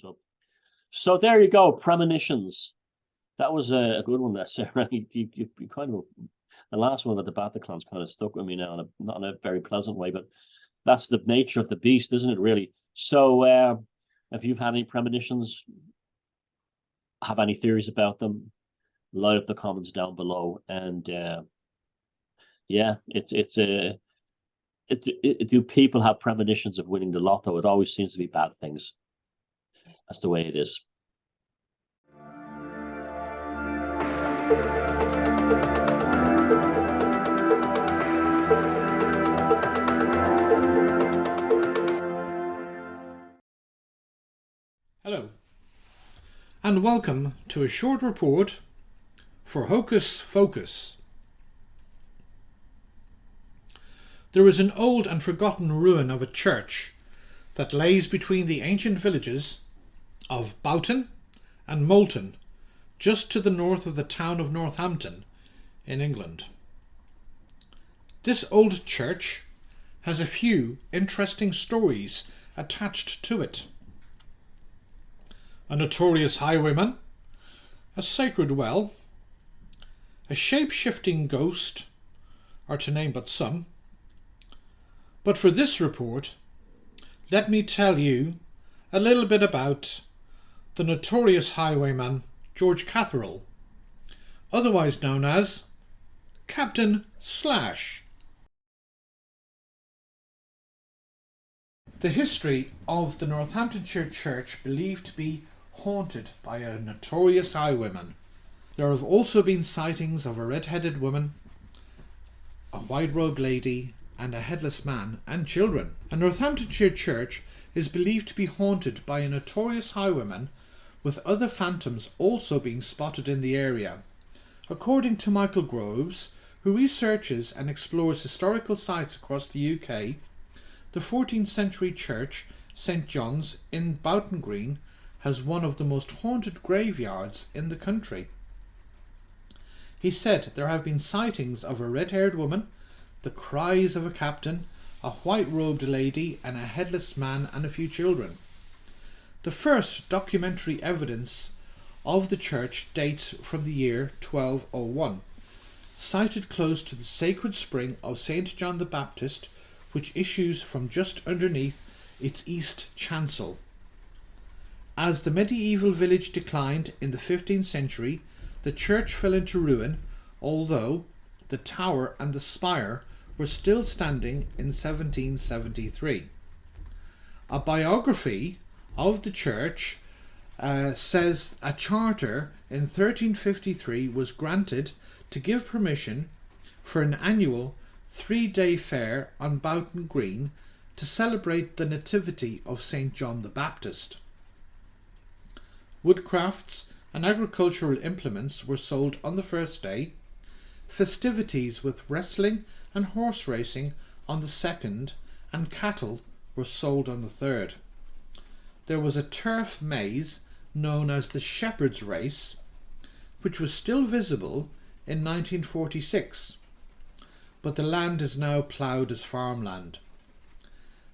So there you go, premonitions. That was a good one there, Sarah. You kind of, the last one about the Bataclan's kind of stuck with me now, not in a very pleasant way, but that's the nature of the beast, isn't it, really? So if you've had any premonitions? have any theories about them, light up the comments down below. And yeah, do people have premonitions of winning the lotto? It always seems to be bad things. That's the way it is. Hello, and welcome to a short report for Hocus Focus. There is an old and forgotten ruin of a church that lays between the ancient villages of Boughton and Moulton, just to the north of the town of Northampton in England. This old church has a few interesting stories attached to it. A notorious highwayman, a sacred well, a shape-shifting ghost, are to name but some. But for this report, let me tell you a little bit about the notorious highwayman George Catherall, otherwise known as Captain Slash. The history of the Northamptonshire church believed to be haunted by a notorious highwayman. There have also been sightings of a red-headed woman, a white-robed lady, and a headless man and children. A Northamptonshire church is believed to be haunted by a notorious highwayman, with other phantoms also being spotted in the area. According to Michael Groves, who researches and explores historical sites across the UK, the 14th century church, St John's in Boughton Green, has one of the most haunted graveyards in the country. He said there have been sightings of a red-haired woman, the cries of a captain, a white-robed lady, and a headless man and a few children. The first documentary evidence of the church dates from the year 1201, sited close to the sacred spring of St John the Baptist, which issues from just underneath its east chancel. As the medieval village declined in the 15th century, the church fell into ruin, although the tower and the spire were still standing in 1773. A biography of the church says a charter in 1353 was granted to give permission for an annual 3-day fair on Boughton Green to celebrate the nativity of St John the Baptist. Woodcrafts and agricultural implements were sold on the first day, festivities with wrestling and horse racing on the second, and cattle were sold on the third. There was a turf maze known as the Shepherd's Race, which was still visible in 1946, but the land is now ploughed as farmland.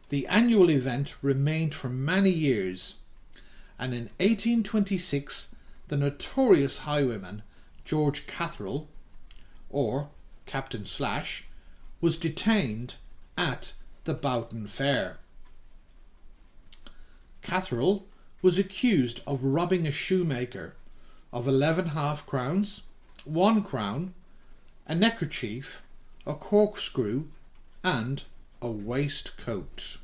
The annual event remained for many years, and in 1826 the notorious highwayman George Catherall, or Captain Slash, was detained at the Boughton Fair. Catherall was accused of robbing a shoemaker of 11 half-crowns, 1 crown, a neckerchief, a corkscrew, and a waistcoat.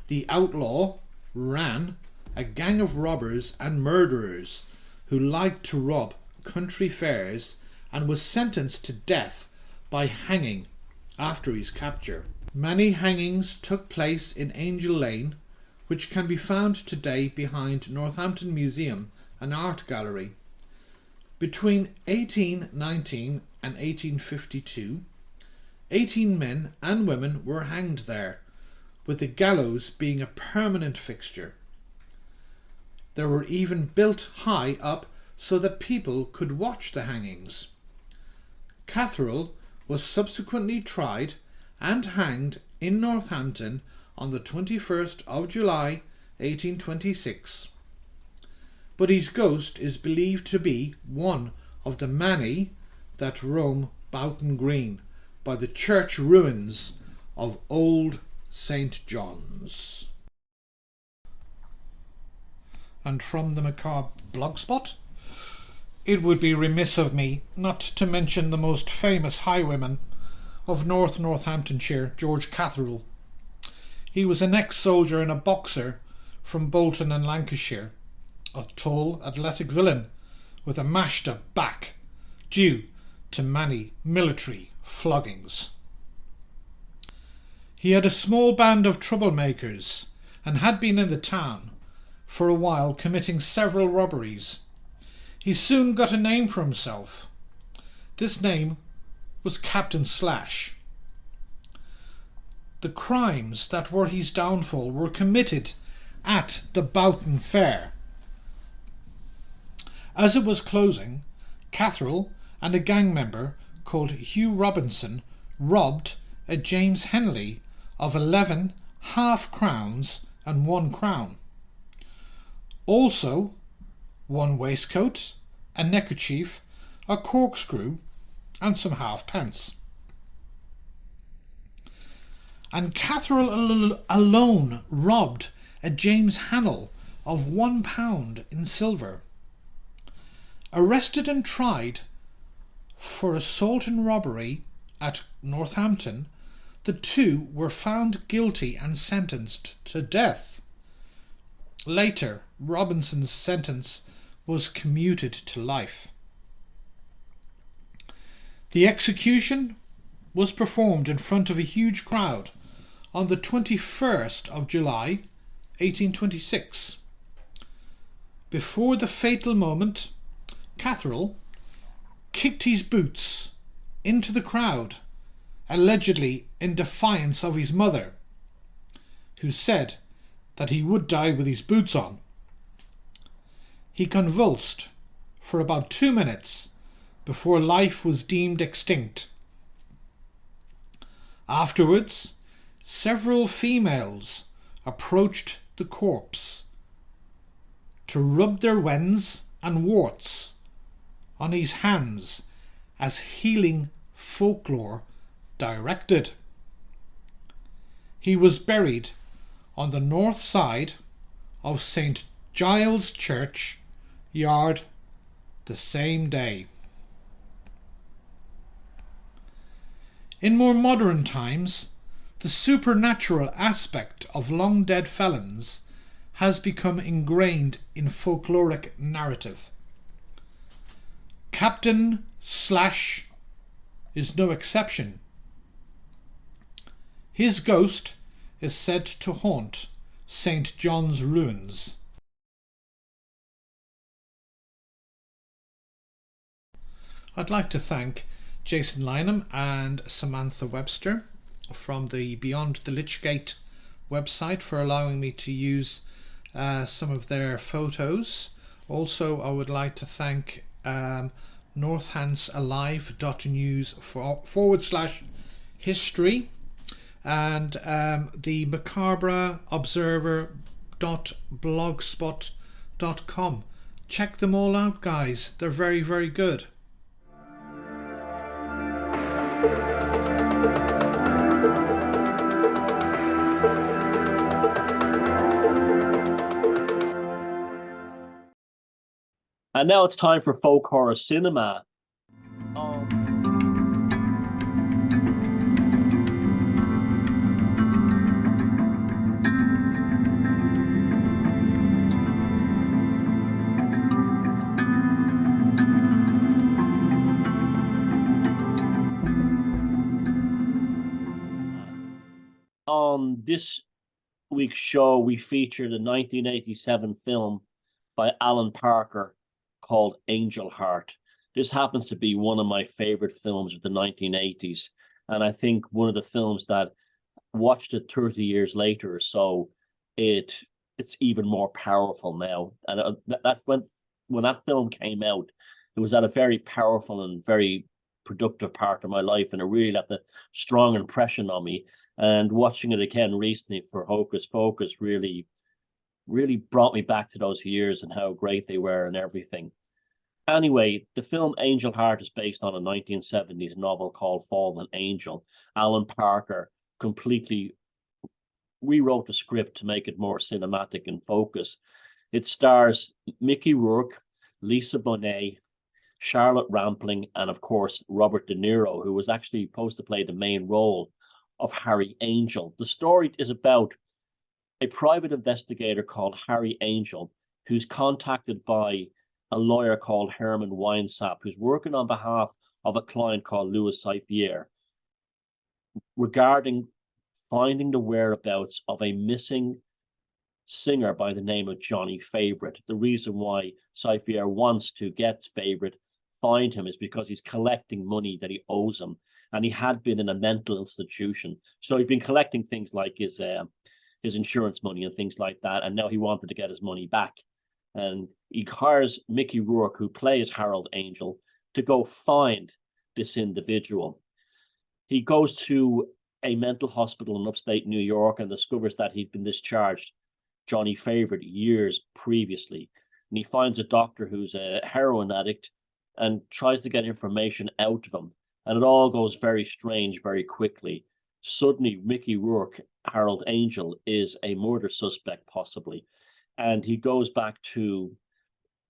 The outlaw ran a gang of robbers and murderers who liked to rob country fairs, and was sentenced to death by hanging after his capture. Many hangings took place in Angel Lane, which can be found today behind Northampton Museum and Art Gallery. Between 1819 and 1852, 18 men and women were hanged there, with the gallows being a permanent fixture. There were even built high up so that people could watch the hangings. Catherall was subsequently tried and hanged in Northampton on the 21st of July 1826, but his ghost is believed to be one of the many that roam Boughton Green by the church ruins of Old St John's. and from the Macabre blogspot. It would be remiss of me not to mention the most famous highwayman of North Northamptonshire, George Catherall. He was an ex-soldier and a boxer from Bolton in Lancashire, a tall, athletic villain with a mashed-up back due to many military floggings. He had a small band of troublemakers and had been in the town for a while, committing several robberies. He soon got a name for himself. This name was Captain Slash. The crimes that were his downfall were committed at the Boughton Fair. As it was closing, Catherall and a gang member called Hugh Robinson robbed a James Henley of 11 half-crowns and 1 crown. Also, 1 waistcoat, a neckerchief, a corkscrew, and some halfpence. And Catherall alone robbed a James Hannell of £1 in silver. Arrested and tried for assault and robbery at Northampton, the two were found guilty and sentenced to death. Later, Robinson's sentence was commuted to life. The execution was performed in front of a huge crowd on the 21st of July, 1826. Before the fatal moment, Catherall kicked his boots into the crowd, allegedly in defiance of his mother, who said that he would die with his boots on. He convulsed for about 2 minutes before life was deemed extinct. Afterwards, several females approached the corpse to rub their wens and warts on his hands as healing folklore directed. He was buried on the north side of St. Giles Church Yard the same day. In more modern times, the supernatural aspect of long-dead felons has become ingrained in folkloric narrative. Captain Slash is no exception. His ghost is said to haunt St. John's ruins. I'd like to thank Jason Lynham and Samantha Webster from the Beyond the Lichgate website for allowing me to use some of their photos. Also, I would like to thank northantsalive.news/history and the macabreobserver.blogspot.com. Check them all out, guys. They're very, very good. And now it's time for folk horror cinema. On this week's show, we featured a 1987 film by Alan Parker called Angel Heart. This happens to be one of my favorite films of the 1980s, and I think one of the films that watched it 30 years later or so, it's even more powerful now. And when that film came out, it was at a very powerful and very productive part of my life, and it really left a strong impression on me. And watching it again recently for Hocus Pocus really brought me back to those years and how great they were and everything. Anyway, the film Angel Heart is based on a 1970s novel called Fallen Angel. Alan Parker completely rewrote the script to make it more cinematic in focus. It stars Mickey Rourke, Lisa Bonet, Charlotte Rampling, and of course, Robert De Niro, who was actually supposed to play the main role of Harry Angel. The story is about a private investigator called Harry Angel, who's contacted by a lawyer called Herman Weinsap, who's working on behalf of a client called Louis Saiffier regarding finding the whereabouts of a missing singer by the name of Johnny Favorite. The reason why Saiffier wants to get Favorite, find him, is because he's collecting money that he owes him, and he had been in a mental institution. So he'd been collecting things like his insurance money and things like that, and now he wanted to get his money back. And he hires Mickey Rourke, who plays Harold Angel, to go find this individual. He goes to a mental hospital in upstate New York and discovers that he'd been discharged, Johnny Favorite, years previously. And he finds a doctor who's a heroin addict and tries to get information out of him. And it all goes very strange very quickly. Suddenly, Mickey Rourke, Harold Angel, is a murder suspect, possibly. And he goes back to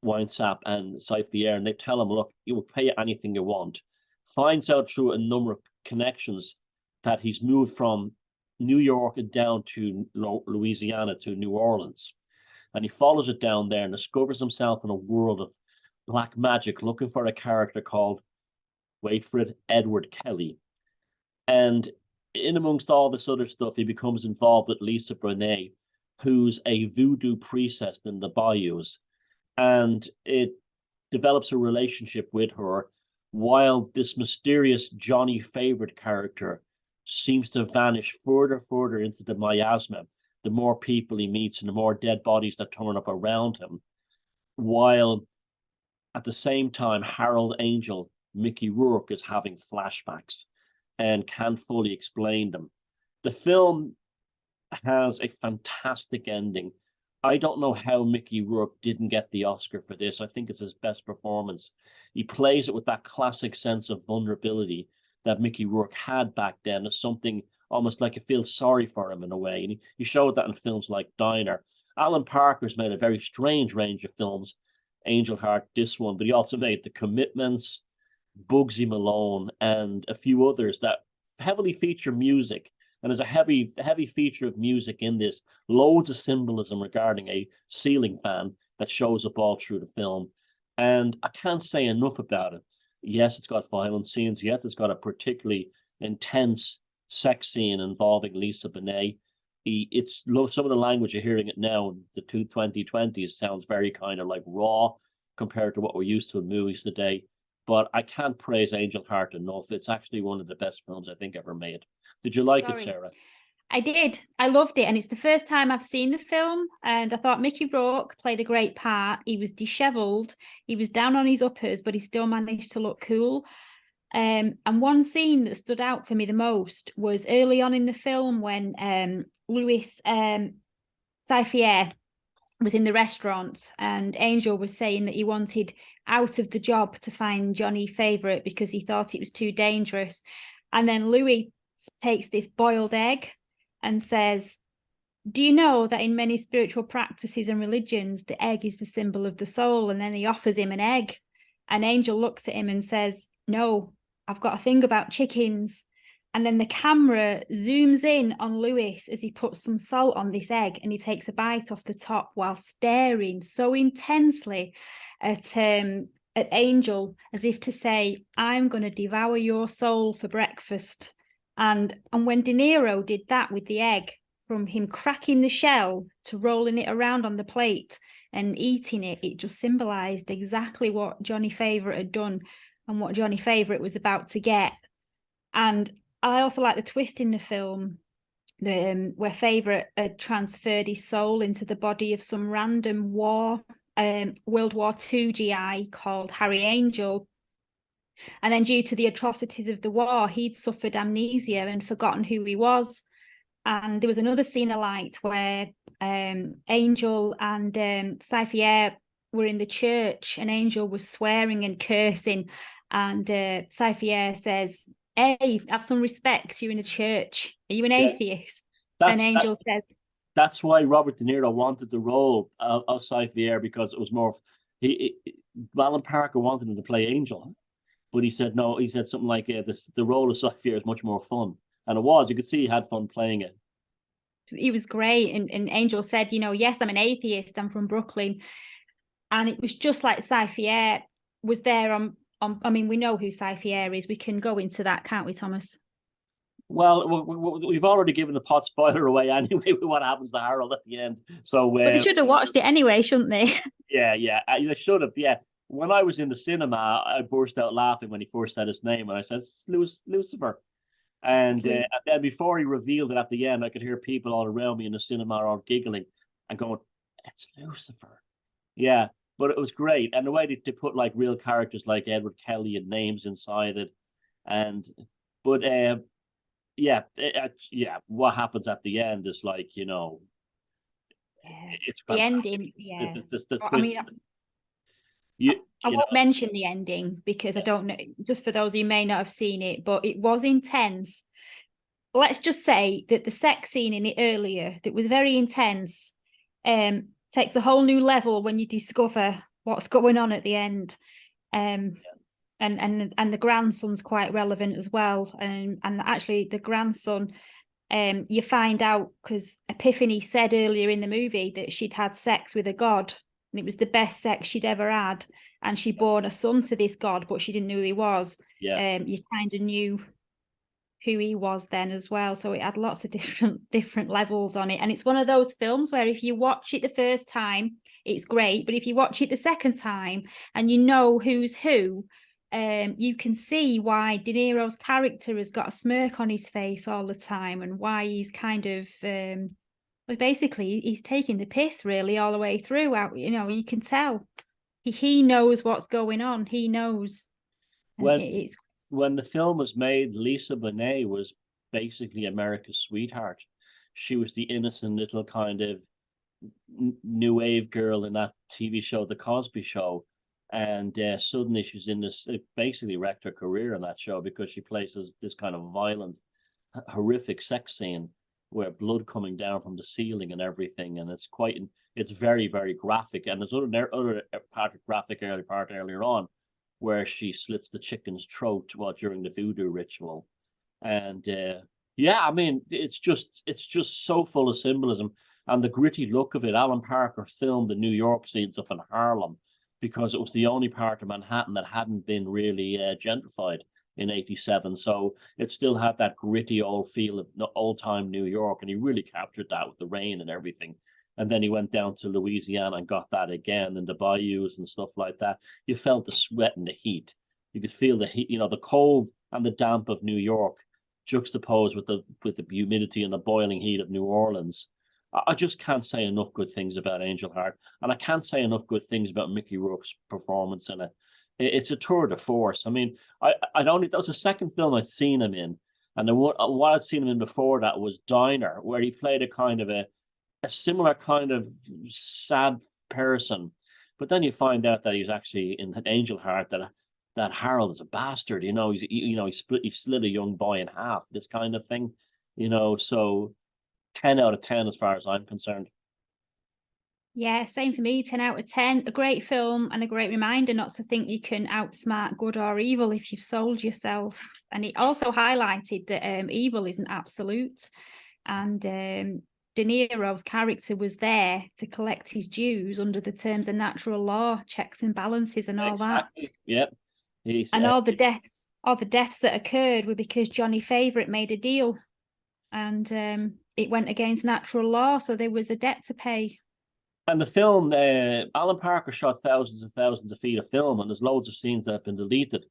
Weinsap and Saiffier, and they tell him, look, he will pay you anything you want. Finds out through a number of connections that he's moved from New York down to Louisiana, to New Orleans. And he follows it down there and discovers himself in a world of black magic, looking for a character called, wait for it, Edward Kelly. And in amongst all this other stuff, he becomes involved with Lisa Bonet, who's a voodoo priestess in the bayous. And it develops a relationship with her, while this mysterious Johnny Favorite character seems to vanish further into the miasma, the more people he meets and the more dead bodies that turn up around him. While at the same time, Harold Angel, Mickey Rourke, is having flashbacks and can't fully explain them. The film has a fantastic ending. I don't know how Mickey Rourke didn't get the Oscar for this. I think it's his best performance. He plays it with that classic sense of vulnerability that Mickey Rourke had back then. As something almost like you feel sorry for him in a way. And he showed that in films like Diner. Alan Parker's made a very strange range of films, Angel Heart, this one, but he also made The Commitments, Bugsy Malone, and a few others that heavily feature music. And there's a heavy feature of music in this. Loads of symbolism regarding a ceiling fan that shows up all through the film. And I can't say enough about it. Yes, it's got violent scenes. Yes, it's got a particularly intense sex scene involving Lisa Bonet. It's some of the language you're hearing it now in the 2020s sounds very kind of like raw compared to what we're used to in movies today. But I can't praise Angel Heart enough. It's actually one of the best films I think ever made. Did you like it, Sarah? I did. I loved it. And it's the first time I've seen the film. And I thought Mickey Rourke played a great part. He was disheveled. He was down on his uppers, but he still managed to look cool. And one scene that stood out for me the most was early on in the film when Louis Saiffier was in the restaurant and Angel was saying that he wanted out of the job to find Johnny Favorite because he thought it was too dangerous. And then Louis takes this boiled egg and says, do you know that in many spiritual practices and religions, the egg is the symbol of the soul? And then he offers him an egg. And Angel looks at him and says, no, I've got a thing about chickens. And then the camera zooms in on Louis as he puts some salt on this egg and he takes a bite off the top while staring so intensely at Angel, as if to say, I'm going to devour your soul for breakfast. And when De Niro did that with the egg, from him cracking the shell to rolling it around on the plate and eating it, it just symbolized exactly what Johnny Favorite had done and what Johnny Favorite was about to get. And I also like the twist in the film, where Favorite had transferred his soul into the body of some random World War II GI called Harry Angel. And then due to the atrocities of the war, he'd suffered amnesia and forgotten who he was. And there was another scene I liked where Angel and Saiffier were in the church and Angel was swearing and cursing. And Saiffier says, hey, have some respect, you're in a church. Are you an atheist? And Angel says, that's why Robert De Niro wanted the role of Safier, because it was more. Alan Parker wanted him to play Angel, but he said no. He said something like, the role of Safier is much more fun," and it was. You could see he had fun playing it. He was great, and Angel said, "Yes, I'm an atheist. I'm from Brooklyn," and it was just like Safier was there on. I mean, we know who Safier is. We can go into that, can't we, Thomas? Well, we've already given the pot spoiler away anyway with what happens to Harold at the end. So But they should have watched it anyway, shouldn't they? Yeah, they should have. Yeah, when I was in the cinema, I burst out laughing when he first said his name, and I said, Lucifer. And then before he revealed it at the end, I could hear people all around me in the cinema all giggling and going, "It's Lucifer." Yeah, but it was great, and the way they put like real characters like Edward Kelly and names inside it, but what happens at the end is like, it's the fantastic. ending. Yeah, I won't mention the ending because I don't know. Just for those who may not have seen it, but it was intense. Let's just say that the sex scene in it earlier that was very intense takes a whole new level when you discover what's going on at the end. And the grandson's quite relevant as well. And actually the grandson, you find out because Epiphany said earlier in the movie that she'd had sex with a god and it was the best sex she'd ever had, and she born a son to this god, but she didn't know who he was. You kind of knew who he was then as well, so it had lots of different levels on it. And it's one of those films where if you watch it the first time it's great, but if you watch it the second time and you know who's who, you can see why De Niro's character has got a smirk on his face all the time, and why he's kind of basically he's taking the piss really all the way through. You can tell he knows what's going on. He knows. When the film was made, Lisa Bonet was basically America's sweetheart. She was the innocent little kind of new wave girl in that TV show, The Cosby Show. And suddenly she's in this, it basically wrecked her career in that show because she plays this kind of violent, horrific sex scene where blood coming down from the ceiling and everything. And it's very, very graphic. And there's other part of graphic earlier on where she slits the chicken's throat during the voodoo ritual. And I mean, it's just so full of symbolism and the gritty look of it. Alan Parker filmed the New York scenes up in Harlem because it was the only part of Manhattan that hadn't been really gentrified in '87. So it still had that gritty old feel of old time New York. And he really captured that with the rain and everything. And then he went down to Louisiana and got that again, and the bayous and stuff like that. You felt the sweat and the heat. You could feel the heat, the cold and the damp of New York juxtaposed with the humidity and the boiling heat of New Orleans. I just can't say enough good things about Angel Heart, and I can't say enough good things about Mickey Rourke's performance in it. It's a tour de force. I mean, that was the second film I'd seen him in, and what I'd seen him in before that was Diner, where he played a kind of a similar kind of sad person, but then you find out that he's actually in Angel Heart that Harold is a bastard. He slit a young boy in half. This kind of thing, So 10 out of 10 as far as I'm concerned. Yeah, same for me. 10 out of 10. A great film and a great reminder not to think you can outsmart good or evil if you've sold yourself. And it also highlighted that evil isn't absolute, and De Niro's character was there to collect his dues under the terms of natural law, checks and balances, and all that. Yep. And all the deaths that occurred were because Johnny Favourite made a deal, and it went against natural law, so there was a debt to pay. And the film, Alan Parker shot thousands and thousands of feet of film, and there's loads of scenes that have been deleted.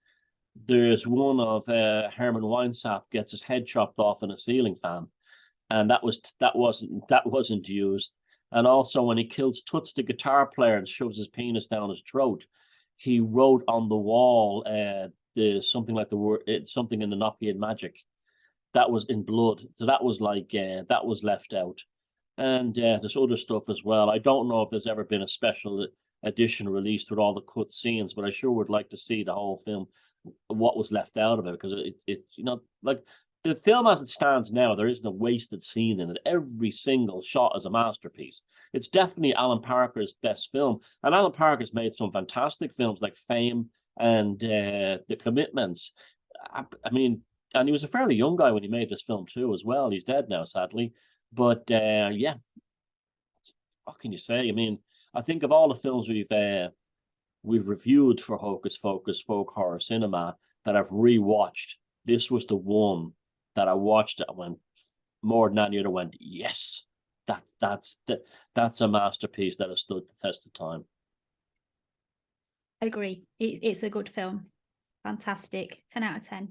There's one of Herman Weinsap gets his head chopped off in a ceiling fan. And that wasn't used. And also when he kills Toots, the guitar player, and shoves his penis down his throat, he wrote on the wall something like the word something in the Nokian magic that was in blood. So that was that was left out. And there's other stuff as well. I don't know if there's ever been a special edition released with all the cut scenes, but I sure would like to see the whole film, what was left out of it, because the film as it stands now, there isn't a wasted scene in it. Every single shot is a masterpiece. It's definitely Alan Parker's best film. And Alan Parker's made some fantastic films like Fame and The Commitments. I mean, and he was a fairly young guy when he made this film too as well. He's dead now, sadly. But yeah, what can you say? I mean, I think of all the films we've reviewed for Hocus Pocus Folk Horror Cinema that I've rewatched, this was the one that I watched it and went, more than any other, went, yes, that's a masterpiece that has stood the test of time. I agree. It's a good film. Fantastic. 10 out of 10.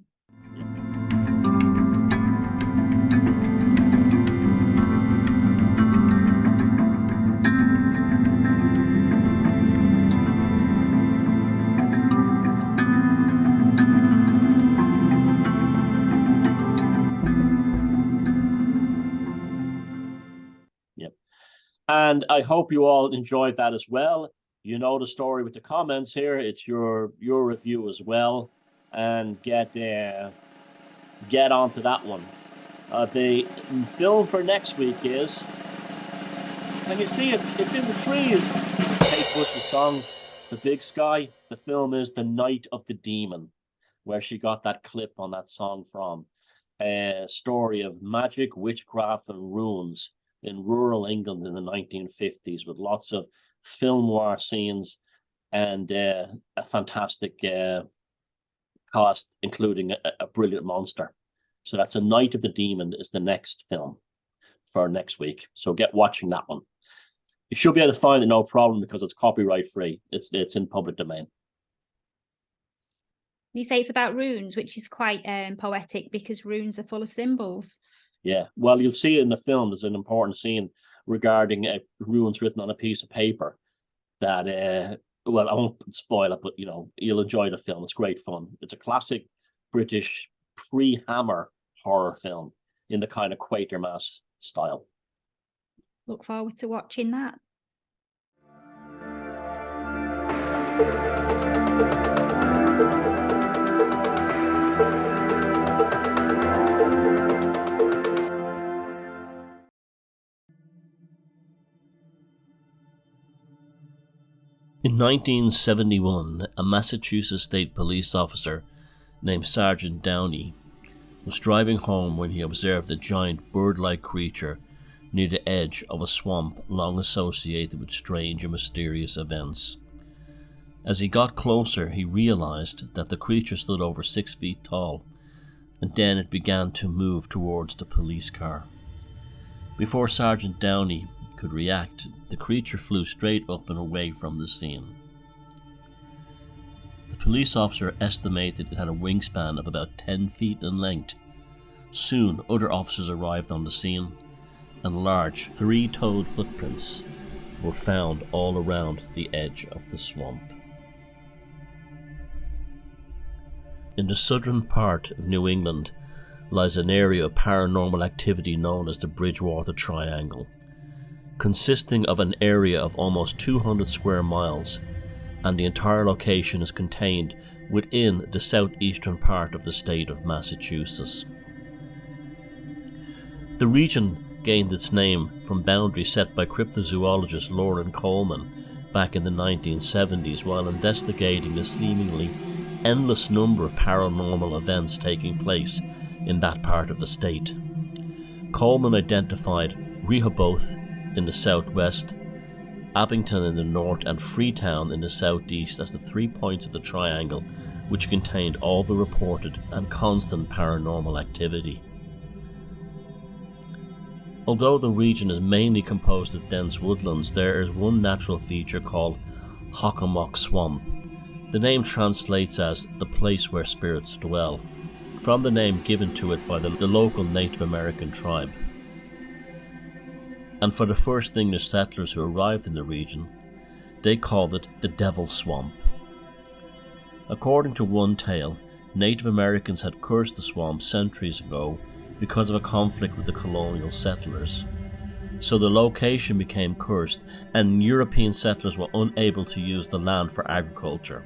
And I hope you all enjoyed that as well. You know the story with the comments here. It's your review as well, and get onto that one. The film for next week is, can you see it? It's in the trees. Kate Bush's song, The Big Sky. The film is The Night of the Demon, where she got that clip on that song from. A story of magic, witchcraft, and runes in rural England in the 1950s, with lots of film noir scenes and a fantastic cast, including a brilliant monster. So that's A Night of the Demon is the next film for next week. So get watching that one. You should be able to find it no problem because it's copyright free. It's in public domain. You say it's about runes, which is quite poetic because runes are full of symbols. Yeah, well, you'll see it in the film. There's an important scene regarding runes written on a piece of paper that, well, I won't spoil it, but, you know, you'll enjoy the film. It's great fun. It's a classic British pre-Hammer horror film in the kind of Quatermass style. Look forward to watching that. In 1971, a Massachusetts state police officer named Sergeant Downey was driving home when he observed a giant bird-like creature near the edge of a swamp long associated with strange and mysterious events. As he got closer, he realized that the creature stood over 6 feet tall, and then it began to move towards the police car. Before Sergeant Downey could react, the creature flew straight up and away from the scene. The police officer estimated it had a wingspan of about 10 feet in length. Soon other officers arrived on the scene, and large 3-toed footprints were found all around the edge of the swamp. In the southern part of New England lies an area of paranormal activity known as the Bridgewater Triangle, consisting of an area of almost 200 square miles, and the entire location is contained within the southeastern part of the state of Massachusetts. The region gained its name from boundaries set by cryptozoologist Loren Coleman back in the 1970s while investigating the seemingly endless number of paranormal events taking place in that part of the state. Coleman identified Rehoboth in the southwest, Abington in the north, and Freetown in the southeast as the 3 points of the triangle which contained all the reported and constant paranormal activity. Although the region is mainly composed of dense woodlands, there is one natural feature called Hockomock Swamp. The name translates as the place where spirits dwell, from the name given to it by the local Native American tribe. And for the first English settlers who arrived in the region, they called it the Devil's Swamp. According to one tale, Native Americans had cursed the swamp centuries ago because of a conflict with the colonial settlers. So the location became cursed, and European settlers were unable to use the land for agriculture.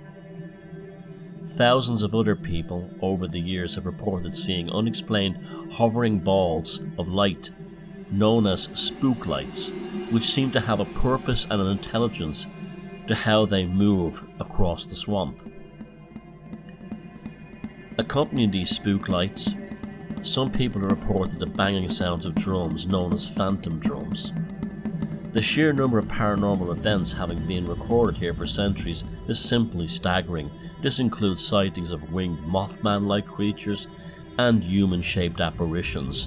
Thousands of other people over the years have reported seeing unexplained hovering balls of light known as spook lights, which seem to have a purpose and an intelligence to how they move across the swamp. Accompanying these spook lights, some people have reported the banging sounds of drums known as phantom drums. The sheer number of paranormal events having been recorded here for centuries is simply staggering. This includes sightings of winged Mothman-like creatures and human-shaped apparitions.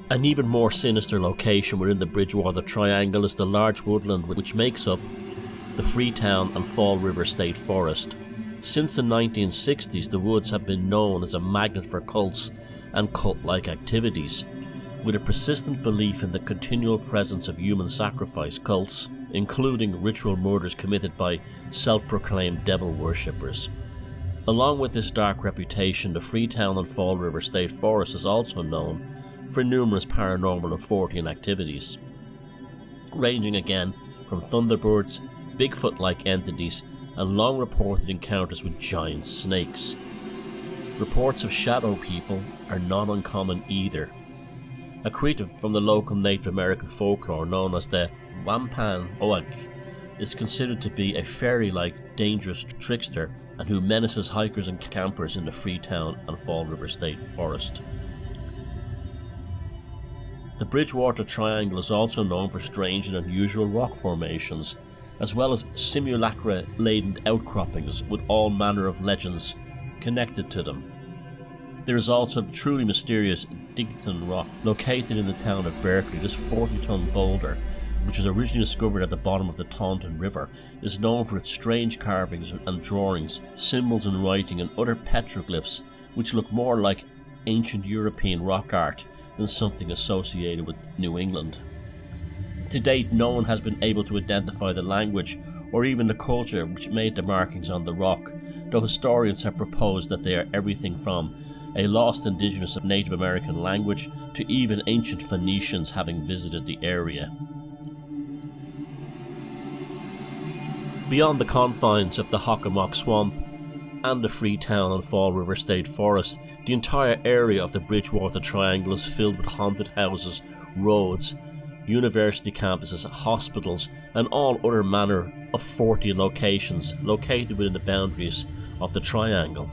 An even more sinister location within the Bridgewater Triangle is the large woodland which makes up the Freetown and Fall River State Forest. Since the 1960s, the woods have been known as a magnet for cults and cult-like activities, with a persistent belief in the continual presence of human sacrifice cults, including ritual murders committed by self-proclaimed devil worshippers. Along with this dark reputation, the Freetown and Fall River State Forest is also known for numerous paranormal and Fortean activities, ranging again from thunderbirds, Bigfoot-like entities, and long-reported encounters with giant snakes. Reports of shadow people are not uncommon either. A creature from the local Native American folklore known as the Wampanoag is considered to be a fairy-like dangerous trickster and who menaces hikers and campers in the Freetown and Fall River State Forest. The Bridgewater Triangle is also known for strange and unusual rock formations, as well as simulacra-laden outcroppings with all manner of legends connected to them. There is also the truly mysterious Digton Rock, located in the town of Berkeley. This 40-ton boulder, which was originally discovered at the bottom of the Taunton River, is known for its strange carvings and drawings, symbols and writing, and other petroglyphs which look more like ancient European rock art than something associated with New England. To date, no one has been able to identify the language or even the culture which made the markings on the rock, though historians have proposed that they are everything from a lost indigenous Native American language to even ancient Phoenicians having visited the area. Beyond the confines of the Hockomock Swamp and the Freetown and Fall River State Forest, the entire area of the Bridgewater Triangle is filled with haunted houses, roads, university campuses, hospitals, and all other manner of Fortean locations located within the boundaries of the triangle.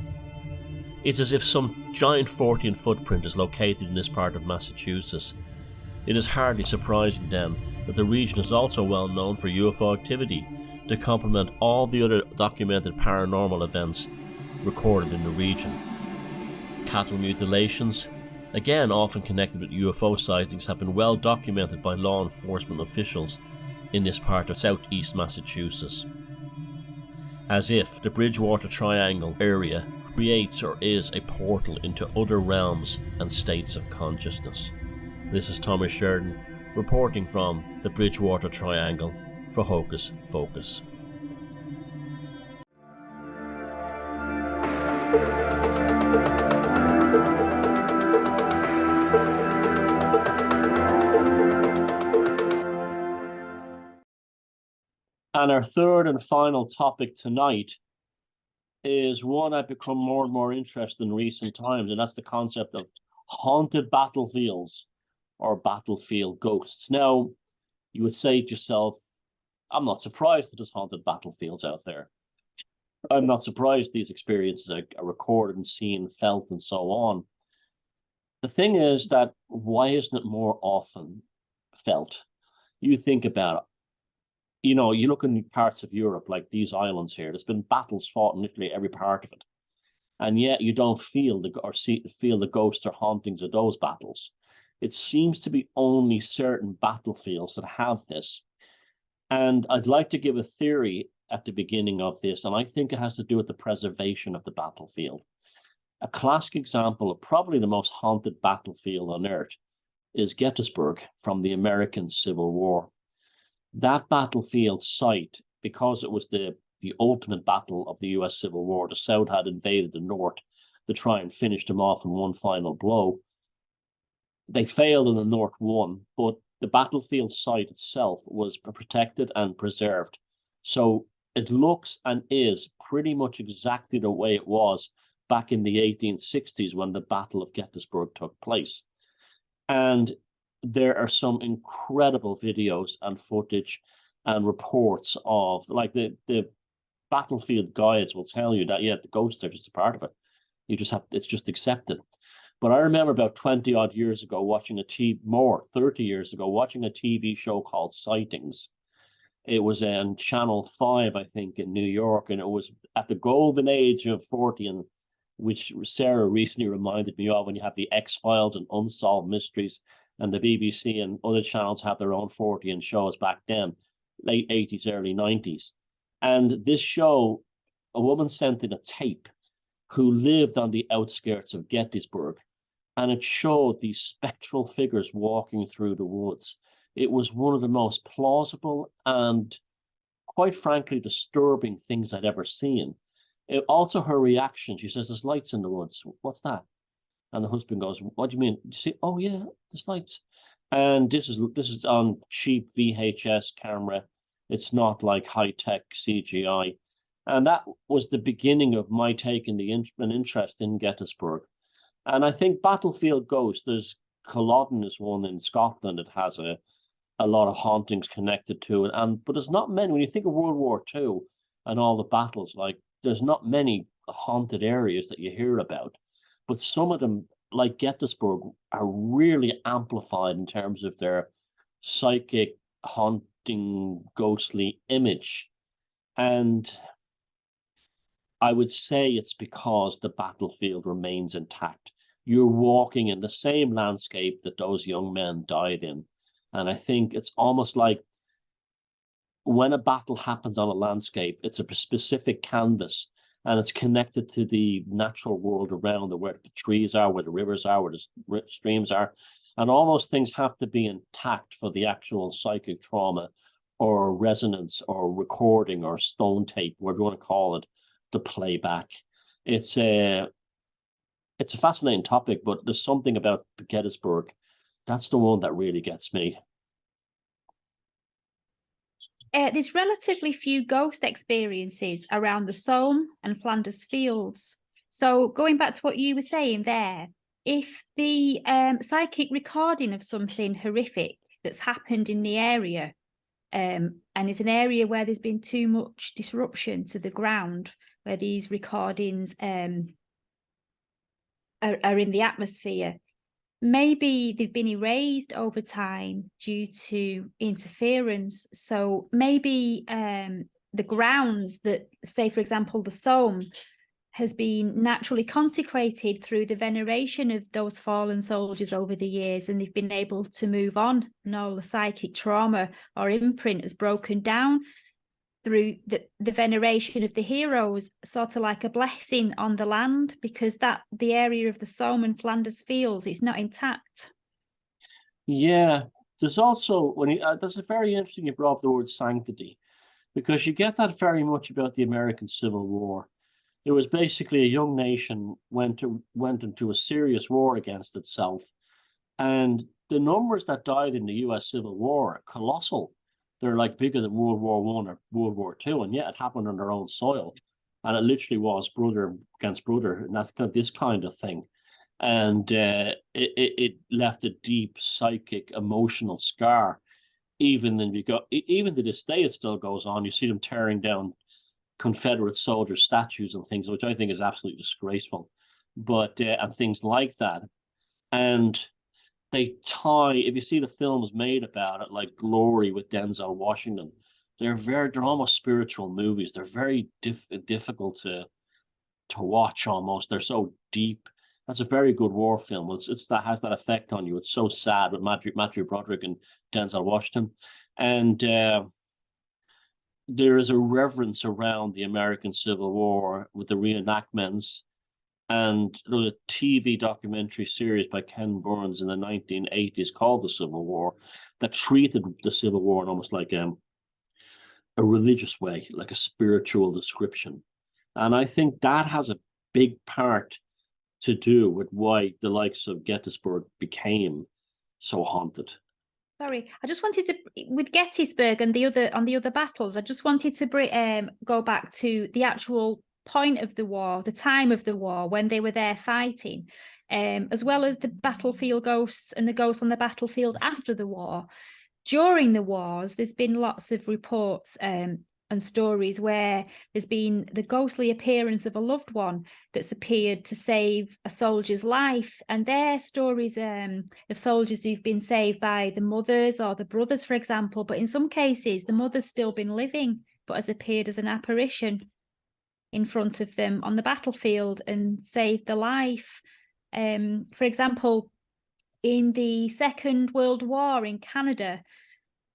It's as if some giant Fortean footprint is located in this part of Massachusetts. It is hardly surprising then that the region is also well known for UFO activity, to complement all the other documented paranormal events recorded in the region. Cattle mutilations, again often connected with UFO sightings, have been well documented by law enforcement officials in this part of southeast Massachusetts. As if the Bridgewater Triangle area creates or is a portal into other realms and states of consciousness. This is Thomas Sheridan reporting from the Bridgewater Triangle for Hocus Focus. And our third and final topic tonight is one I've become more and more interested in recent times, and that's the concept of haunted battlefields or battlefield ghosts. Now, you would say to yourself, I'm not surprised that there's haunted battlefields out there. I'm not surprised these experiences are recorded and seen, felt, and so on. The thing is that why isn't it more often felt? You think about it. You know, you look in parts of Europe, like these islands here, there's been battles fought in literally every part of it. And yet you don't feel the ghosts or hauntings of those battles. It seems to be only certain battlefields that have this. And I'd like to give a theory at the beginning of this, and I think it has to do with the preservation of the battlefield. A classic example of probably the most haunted battlefield on earth is Gettysburg from the American Civil War. That battlefield site, because it was the ultimate battle of the US Civil War, the South had invaded the North to try and finish them off in one final blow. They failed and the North won, but the battlefield site itself was protected and preserved. So it looks and is pretty much exactly the way it was back in the 1860s when the Battle of Gettysburg took place. And there are some incredible videos and footage and reports of, like, the battlefield guides will tell you that, yeah, the ghosts are just a part of it. You just have, it's just accepted. But I remember about 20 odd years ago watching 30 years ago, watching a TV show called Sightings. It was on Channel 5, I think, in New York, and it was at the golden age of 40, and which Sara recently reminded me of, when you have the X-Files and Unsolved Mysteries, and the BBC and other channels have their own 40 shows back then, late 80s, early 90s. And this show, a woman sent in a tape who lived on the outskirts of Gettysburg, and it showed these spectral figures walking through the woods. It was one of the most plausible and, quite frankly, disturbing things I'd ever seen. Also, her reaction, she says, "There's lights in the woods. What's that?" And the husband goes, "What do you mean?" You see, "Oh yeah, there's lights." And this is on cheap VHS camera. It's not like high-tech CGI. And that was the beginning of my taking an interest in Gettysburg. And I think Battlefield Ghost, there's Culloden is one in Scotland that has a lot of hauntings connected to it. But there's not many. When you think of World War II and all the battles, like, there's not many haunted areas that you hear about. But some of them, like Gettysburg, are really amplified in terms of their psychic, haunting, ghostly image. And I would say it's because the battlefield remains intact. You're walking in the same landscape that those young men died in. And I think it's almost like when a battle happens on a landscape, it's a specific canvas, and it's connected to the natural world around it, where the trees are, where the rivers are, where the streams are. And all those things have to be intact for the actual psychic trauma or resonance or recording or stone tape, whatever you want to call it, to play back. It's a fascinating topic, but there's something about Gettysburg. That's the one that really gets me. There's relatively few ghost experiences around the Somme and Flanders fields. So going back to what you were saying there, if the psychic recording of something horrific that's happened in the area, and it's an area where there's been too much disruption to the ground, where these recordings are in the atmosphere, maybe they've been erased over time due to interference. So maybe the grounds that, say, for example, the Somme has been naturally consecrated through the veneration of those fallen soldiers over the years, and they've been able to move on, and all the psychic trauma or imprint has broken down through the veneration of the heroes, sort of like a blessing on the land, because the area of the Somme and Flanders fields is not intact. Yeah, there's also, that's a very interesting you brought up the word sanctity, because you get that very much about the American Civil War. It was basically a young nation went into a serious war against itself, and the numbers that died in the U.S. Civil War are colossal. They're like bigger than World War I or World War II, and yet it happened on their own soil, and it literally was brother against brother, and that's this kind of thing. And it left a deep psychic, emotional scar. Even to this day, it still goes on. You see them tearing down Confederate soldier statues and things, which I think is absolutely disgraceful. But and things like that, and they tie. If you see the films made about it, like Glory with Denzel Washington, they're almost spiritual movies. They're very difficult to watch. Almost, they're so deep. That's a very good war film. It's that has that effect on you. It's so sad with Matthew Broderick and Denzel Washington, and there is a reverence around the American Civil War with the reenactments. And there was a TV documentary series by Ken Burns in the 1980s called The Civil War that treated the Civil War in almost like a religious way, like a spiritual description. And I think that has a big part to do with why the likes of Gettysburg became so haunted. Sorry, I just wanted to, with Gettysburg and on the other battles, I just wanted to go back to the actual point of the war, the time of the war, when they were there fighting, as well as the battlefield ghosts and the ghosts on the battlefields after the war. During the wars, there's been lots of reports and stories where there's been the ghostly appearance of a loved one that's appeared to save a soldier's life, and they're stories of soldiers who've been saved by the mothers or the brothers, for example, but in some cases the mother's still been living but has appeared as an apparition in front of them on the battlefield and saved the life. For example, in the Second World War in Canada,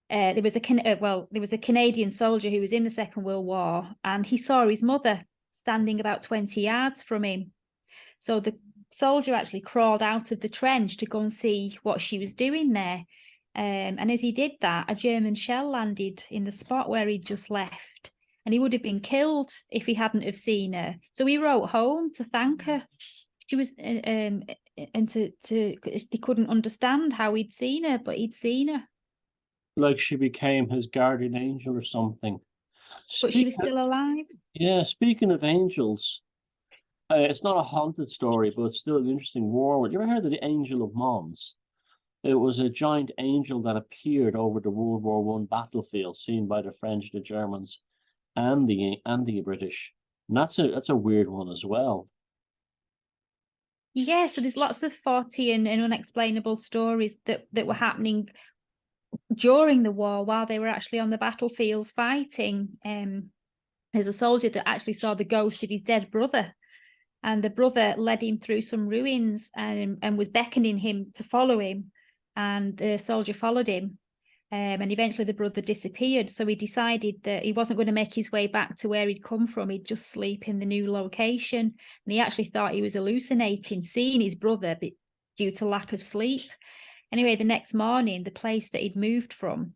there was a Canadian soldier who was in the Second World War, and he saw his mother standing about 20 yards from him. So the soldier actually crawled out of the trench to go and see what she was doing there. And as he did that, a German shell landed in the spot where he'd just left, and he would have been killed if he hadn't have seen her. So he wrote home to thank her. She was, and they couldn't understand how he'd seen her, but he'd seen her. Like she became his guardian angel or something. But she was still alive. Yeah, speaking of angels, it's not a haunted story, but it's still an interesting war one. You ever heard of the Angel of Mons? It was a giant angel that appeared over the World War I battlefield, seen by the French, the Germans, and the British. And that's a weird one as well. Yeah, so there's lots of faulty and unexplainable stories that were happening during the war while they were actually on the battlefields fighting. There's a soldier that actually saw the ghost of his dead brother, and the brother led him through some ruins and was beckoning him to follow him, and the soldier followed him, and eventually the brother disappeared. So he decided that he wasn't going to make his way back to where he'd come from. He'd just sleep in the new location, and he actually thought he was hallucinating, seeing his brother, but due to lack of sleep. Anyway, the next morning, the place that he'd moved from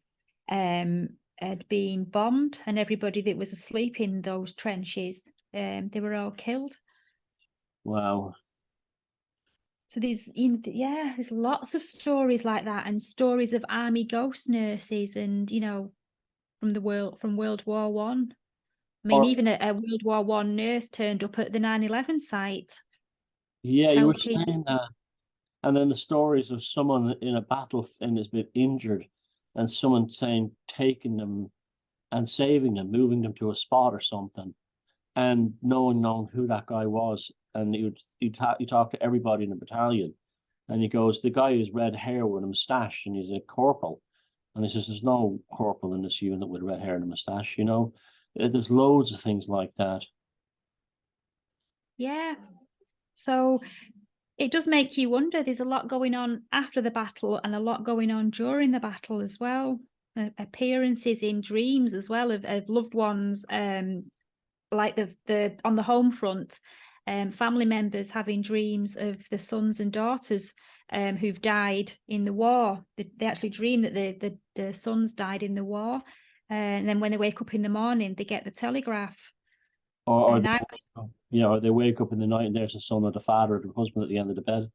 had been bombed, and everybody that was asleep in those trenches, they were all killed. Wow. So there's lots of stories like that, and stories of army ghost nurses, and from World War One. I mean, even a World War One nurse turned up at the 9/11 site. Yeah, you were saying that. And then the stories of someone in a battle and has been injured, and someone taking them and saving them, moving them to a spot or something, and knowing who that guy was. And he talked to everybody in the battalion, and he goes, the guy has red hair with a moustache, and he's a corporal. And he says, there's no corporal in this unit with red hair and a moustache. There's loads of things like that. Yeah. So it does make you wonder. There's a lot going on after the battle and a lot going on during the battle as well. Appearances in dreams as well of loved ones, like the on the home front, family members having dreams of the sons and daughters who've died in the war. They actually dream that the sons died in the war, and then when they wake up in the morning, they get the telegraph. Or they wake up in the night and there's the son or the father or the husband at the end of the bed.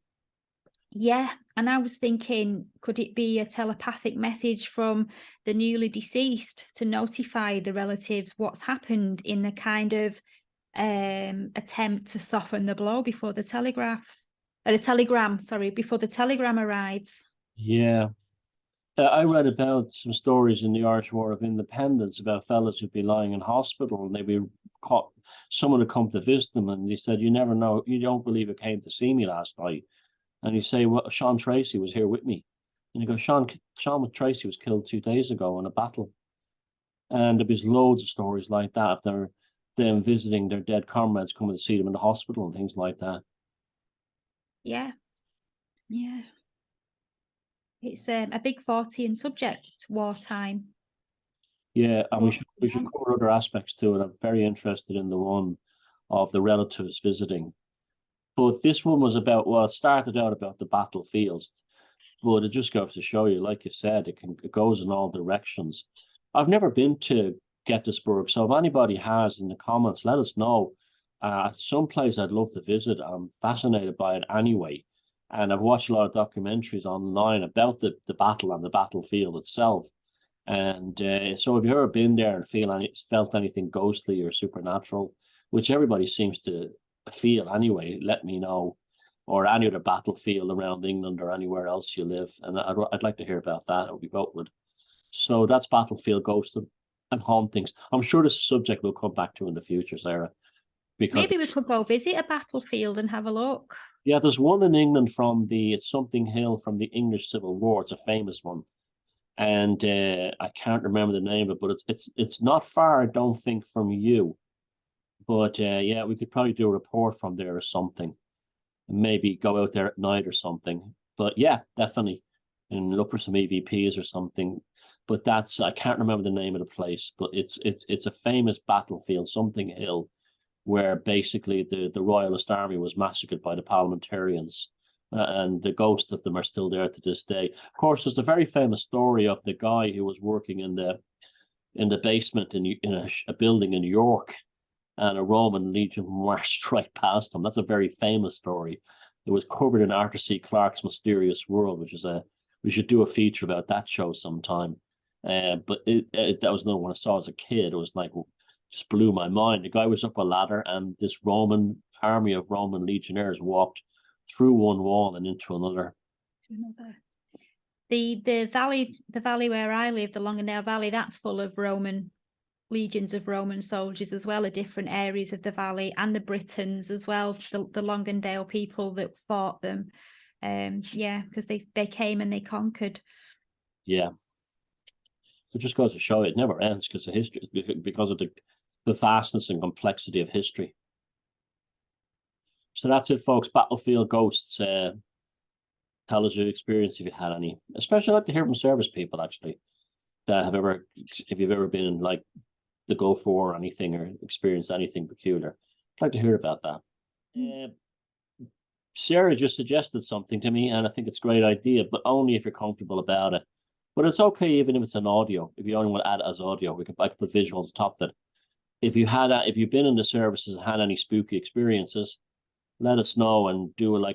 Yeah, and I was thinking, could it be a telepathic message from the newly deceased to notify the relatives what's happened, in a kind of attempt to soften the blow before the telegram arrives? Yeah. I read about some stories in the Irish War of Independence about fellas who'd be lying in hospital and they'd be caught, someone would come to visit them, and they said, you never know, you don't believe it came to see me last night. And you say, well, Sean Tracy was here with me. And you go, Sean Tracy was killed 2 days ago in a battle. And there was loads of stories like that. They're them visiting their dead comrades, coming to see them in the hospital and things like that. Yeah. It's a big Fortean subject, wartime. Yeah, and we should cover other aspects to it. I'm very interested in the one of the relatives visiting. But this one was it started out about the battlefields, but it just goes to show you, like you said, it goes in all directions. I've never been to Gettysburg, so if anybody has in the comments, let us know. Some place I'd love to visit. I'm fascinated by it anyway. And I've watched a lot of documentaries online about the battle and the battlefield itself. And so if you've ever been there and felt anything ghostly or supernatural, which everybody seems to feel anyway, let me know. Or any other battlefield around England or anywhere else you live. And I'd like to hear about that, or we both would. So that's battlefield ghosts and hauntings. I'm sure this subject will come back to in the future, Sarah. Because maybe we could go visit a battlefield and have a look. yeah, there's one in England from it's something hill from the English Civil War. It's a famous one. And I can't remember the name of it, but it's not far, I don't think, from you. But yeah, we could probably do a report from there or something. Maybe go out there at night or something. But yeah, definitely. And look for some EVPs or something. But I can't remember the name of the place, but it's a famous battlefield, something hill, where basically the Royalist army was massacred by the parliamentarians. And the ghosts of them are still there to this day. Of course, there's a very famous story of the guy who was working in the basement in a building in New York, and a Roman legion marched right past him. That's a very famous story. It was covered in Arthur C. Clarke's Mysterious World, which is we should do a feature about that show sometime. But that was another one I saw as a kid. It was like, just blew my mind. The guy was up a ladder, and this Roman army of Roman legionnaires walked through one wall and into another. The valley where I live, the Longdale Valley, that's full of legions of Roman soldiers as well, at different areas of the valley, and the Britons as well, the Longdale people that fought them. Yeah, because they came and they conquered. Yeah. It just goes to show it never ends because of history, because of the vastness and complexity of history. So that's it, folks. Battlefield ghosts. Tell us your experience if you had any. Especially I'd like to hear from service people, actually, that if you've ever been in like the Gulf War or anything, or experienced anything peculiar. I'd like to hear about that. Sarah just suggested something to me, and I think it's a great idea, but only if you're comfortable about it. But it's okay even if it's an audio. If you only want to add it as audio, I could put visuals on top of it. If you've been in the services and had any spooky experiences, let us know and do a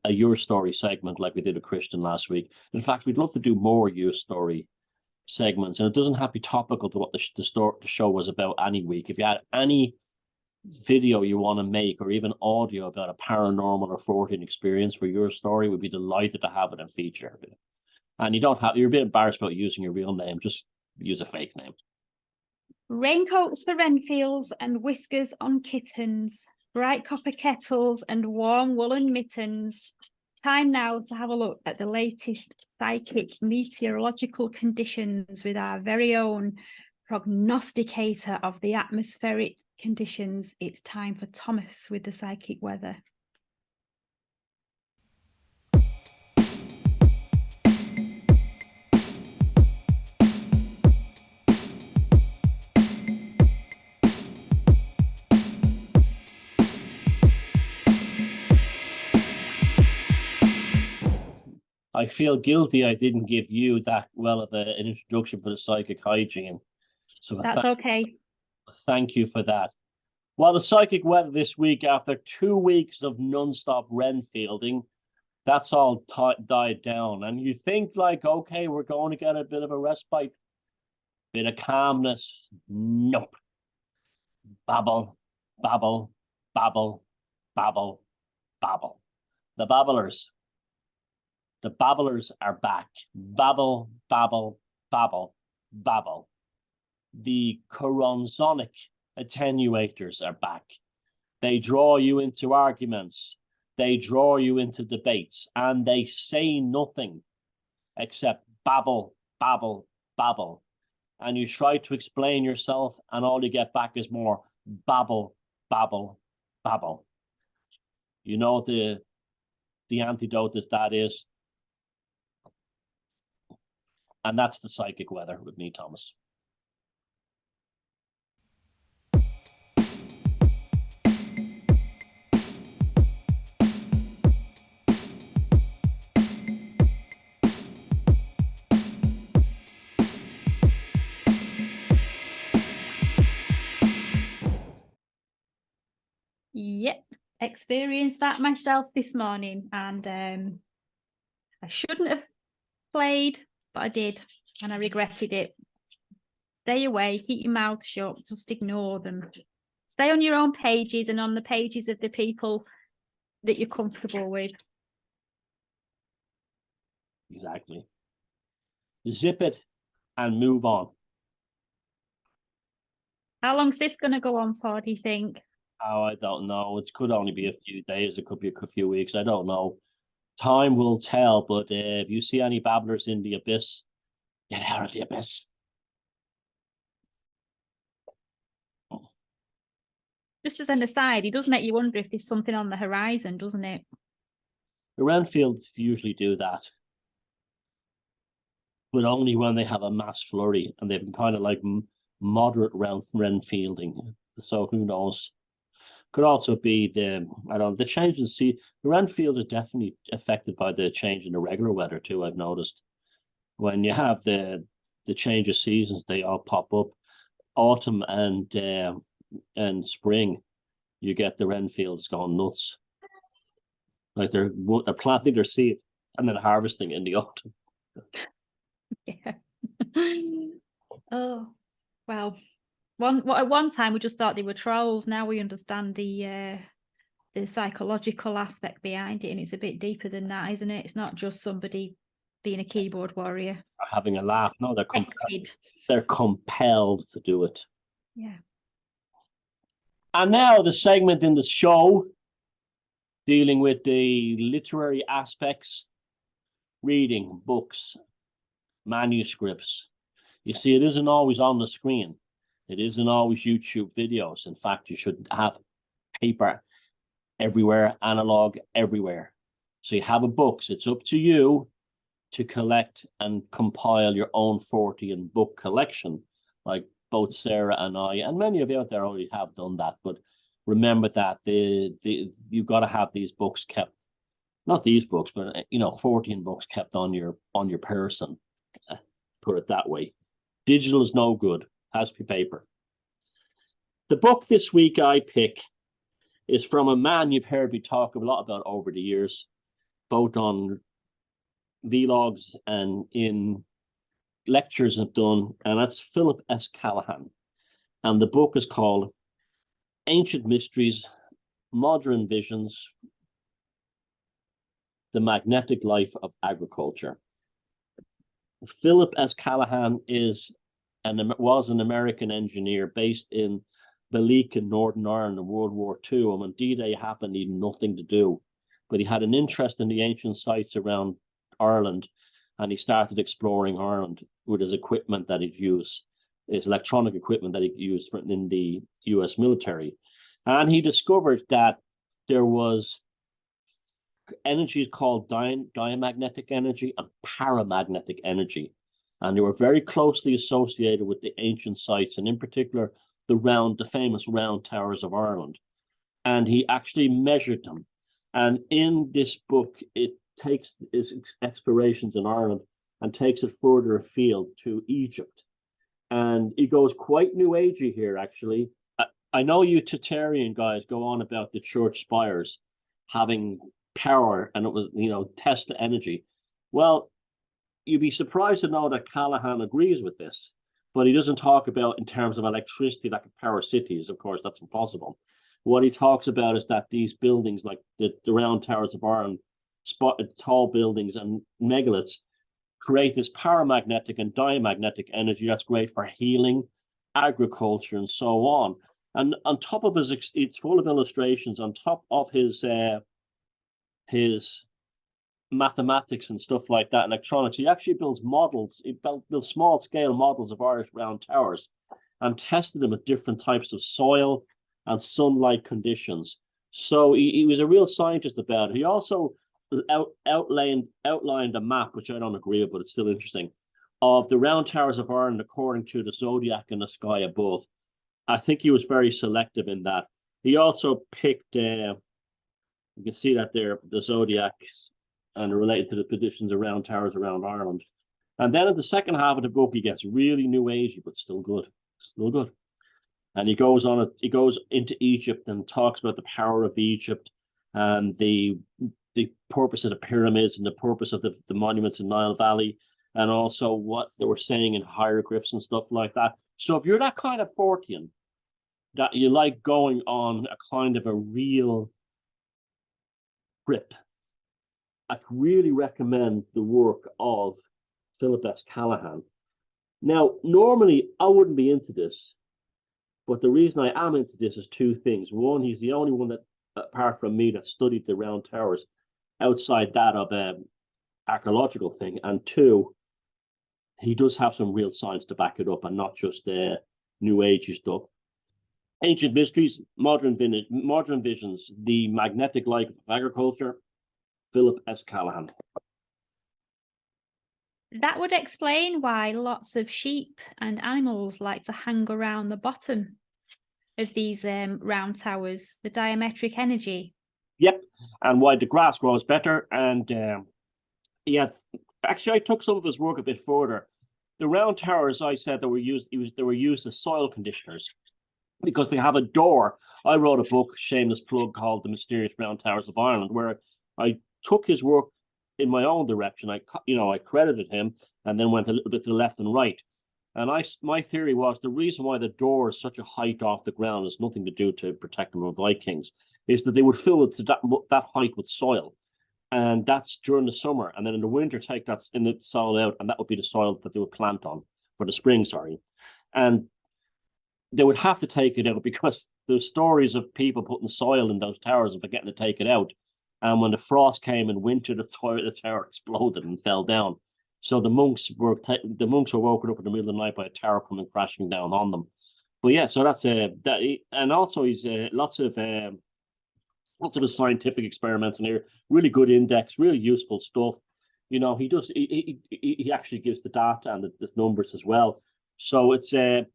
your story segment like we did with Christian last week. In fact, we'd love to do more your story segments, and it doesn't have to be topical to what the show was about any week. If you had any video you want to make, or even audio about a paranormal or fortean experience for your story, we'd be delighted to have it and feature it. And you're a bit embarrassed about using your real name, just use a fake name. Raincoats for Renfields and whiskers on kittens, bright copper kettles and warm woolen mittens. Time now to have a look at the latest psychic meteorological conditions with our very own prognosticator of the atmospheric conditions. It's time for Thomas with the psychic weather. I feel guilty I didn't give you that well of an introduction for the psychic hygiene. So that's okay. Thank you for that. Well, the psychic weather this week, after 2 weeks of non-stop Renfielding, that's all died down. And you think like, okay, we're going to get a bit of a respite, bit of calmness. Nope. Babble, babble, babble, babble, babble. The babblers are back. Babble, babble, babble, babble. The choronsonic attenuators are back. They draw you into arguments. They draw you into debates, and they say nothing except babble, babble, babble. And you try to explain yourself, and all you get back is more babble, babble, babble. You know the antidote that is. And that's the psychic weather with me, Thomas. Yep. experienced that myself this morning, and I shouldn't have played, but I did, and I regretted it. Stay away, keep your mouth shut, just ignore them. Stay on your own pages and on the pages of the people that you're comfortable with. Exactly. Zip it and move on. How long's this going to go on for, do you think? Oh, I don't know. It could only be a few days. It could be a few weeks. I don't know. Time will tell. But if you see any babblers in the abyss, get out of the abyss. Just as an aside, it does make you wonder if there's something on the horizon, doesn't it? The Renfields usually do that, but only when they have a mass flurry, and they've been kind of like moderate Renfielding. So who knows? Could also be the change in sea. The Renfields are definitely affected by the change in the regular weather too. I've noticed when you have the change of seasons, they all pop up. Autumn and spring, you get the Renfields going nuts. Like they're planting their seed and then harvesting in the autumn. Yeah. Oh, well, at one time we just thought they were trolls. Now we understand the psychological aspect behind it, and it's a bit deeper than that, isn't it? It's not just somebody being a keyboard warrior. Having a laugh. No, they're compelled to do it. Yeah. And now the segment in the show dealing with the literary aspects, reading books, manuscripts. You see, it isn't always on the screen. It isn't always YouTube videos. In fact, you should have paper everywhere, analog everywhere. So you have a book. So it's up to you to collect and compile your own 40 book collection, like both Sara and I, and many of you out there already have done that. But remember that you've got to have these books kept, not these books, but 14 books kept on your person. Put it that way. Digital is no good. Has to be paper. The book this week I pick is from a man you've heard me talk a lot about over the years, both on vlogs and in lectures I've done, and that's Philip S. Callahan. And the book is called Ancient Mysteries, Modern Visions, The Magnetic Life of Agriculture. Philip S. Callahan was an American engineer based in Ballick in Northern Ireland in World War II. And when D-Day happened, he had nothing to do. But he had an interest in the ancient sites around Ireland, and he started exploring Ireland with his equipment that he'd used, his electronic equipment that he used in the US military. And he discovered that there was energies called diamagnetic energy and paramagnetic energy. And they were very closely associated with the ancient sites, and in particular, the famous round towers of Ireland. And he actually measured them. And in this book, it takes his explorations in Ireland and takes it further afield to Egypt. And he goes quite new agey here, actually. I know you Tatarian guys go on about the church spires having power, and it was, Tesla energy. Well, you'd be surprised to know that Callahan agrees with this, but he doesn't talk about in terms of electricity that could power cities. Of course, that's impossible. What he talks about is that these buildings, like the round towers of Ireland, tall buildings and megaliths, create this paramagnetic and diamagnetic energy that's great for healing, agriculture, and so on. And on top of it's full of illustrations. On top of his mathematics and stuff like that, electronics, he actually builds models. He builds small scale models of Irish round towers and tested them at different types of soil and sunlight conditions. So he was a real scientist about it. He also outlined a map, which I don't agree with, but it's still interesting, of the round towers of Ireland according to the zodiac in the sky above. I think he was very selective in that. He also picked, you can see that there, the zodiac, and related to the positions around towers around Ireland. And then in the second half of the book, he gets really new agey, but still good. Still good. And he goes into Egypt and talks about the power of Egypt and the purpose of the pyramids and the purpose of the monuments in Nile Valley, and also what they were saying in hieroglyphs and stuff like that. So if you're that kind of Fortean, that you like going on a kind of a real trip, I really recommend the work of Philip S. Callahan. Now, normally I wouldn't be into this, but the reason I am into this is two things. One, he's the only one that, apart from me, that studied the Round Towers outside that of archaeological thing. And two, he does have some real science to back it up and not just New Agey stuff. Ancient Mysteries, Modern Visions, The Magnetic Life of Agriculture, Philip S. Callahan. That would explain why lots of sheep and animals like to hang around the bottom of these round towers, the diametric energy. Yep, and why the grass grows better. And yeah, actually, I took some of his work a bit further. The round towers, I said, they were used as soil conditioners because they have a door. I wrote a book, shameless plug, called The Mysterious Round Towers of Ireland, where I took his work in my own direction. I credited him and then went a little bit to the left and right. And my theory was the reason why the door is such a height off the ground has nothing to do to protect them from Vikings, is that they would fill it to that height with soil. And that's during the summer. And then in the winter, take that in the soil out, and that would be the soil that they would plant on for the spring, And they would have to take it out because there's stories of people putting soil in those towers and forgetting to take it out. And when the frost came in winter, the tower exploded and fell down. So the monks were woken up in the middle of the night by a tower coming crashing down on them. But yeah, so that's that, and also he's lots of his scientific experiments in here. Really good index, really useful stuff. You know, he actually gives the data and the numbers as well. So it's the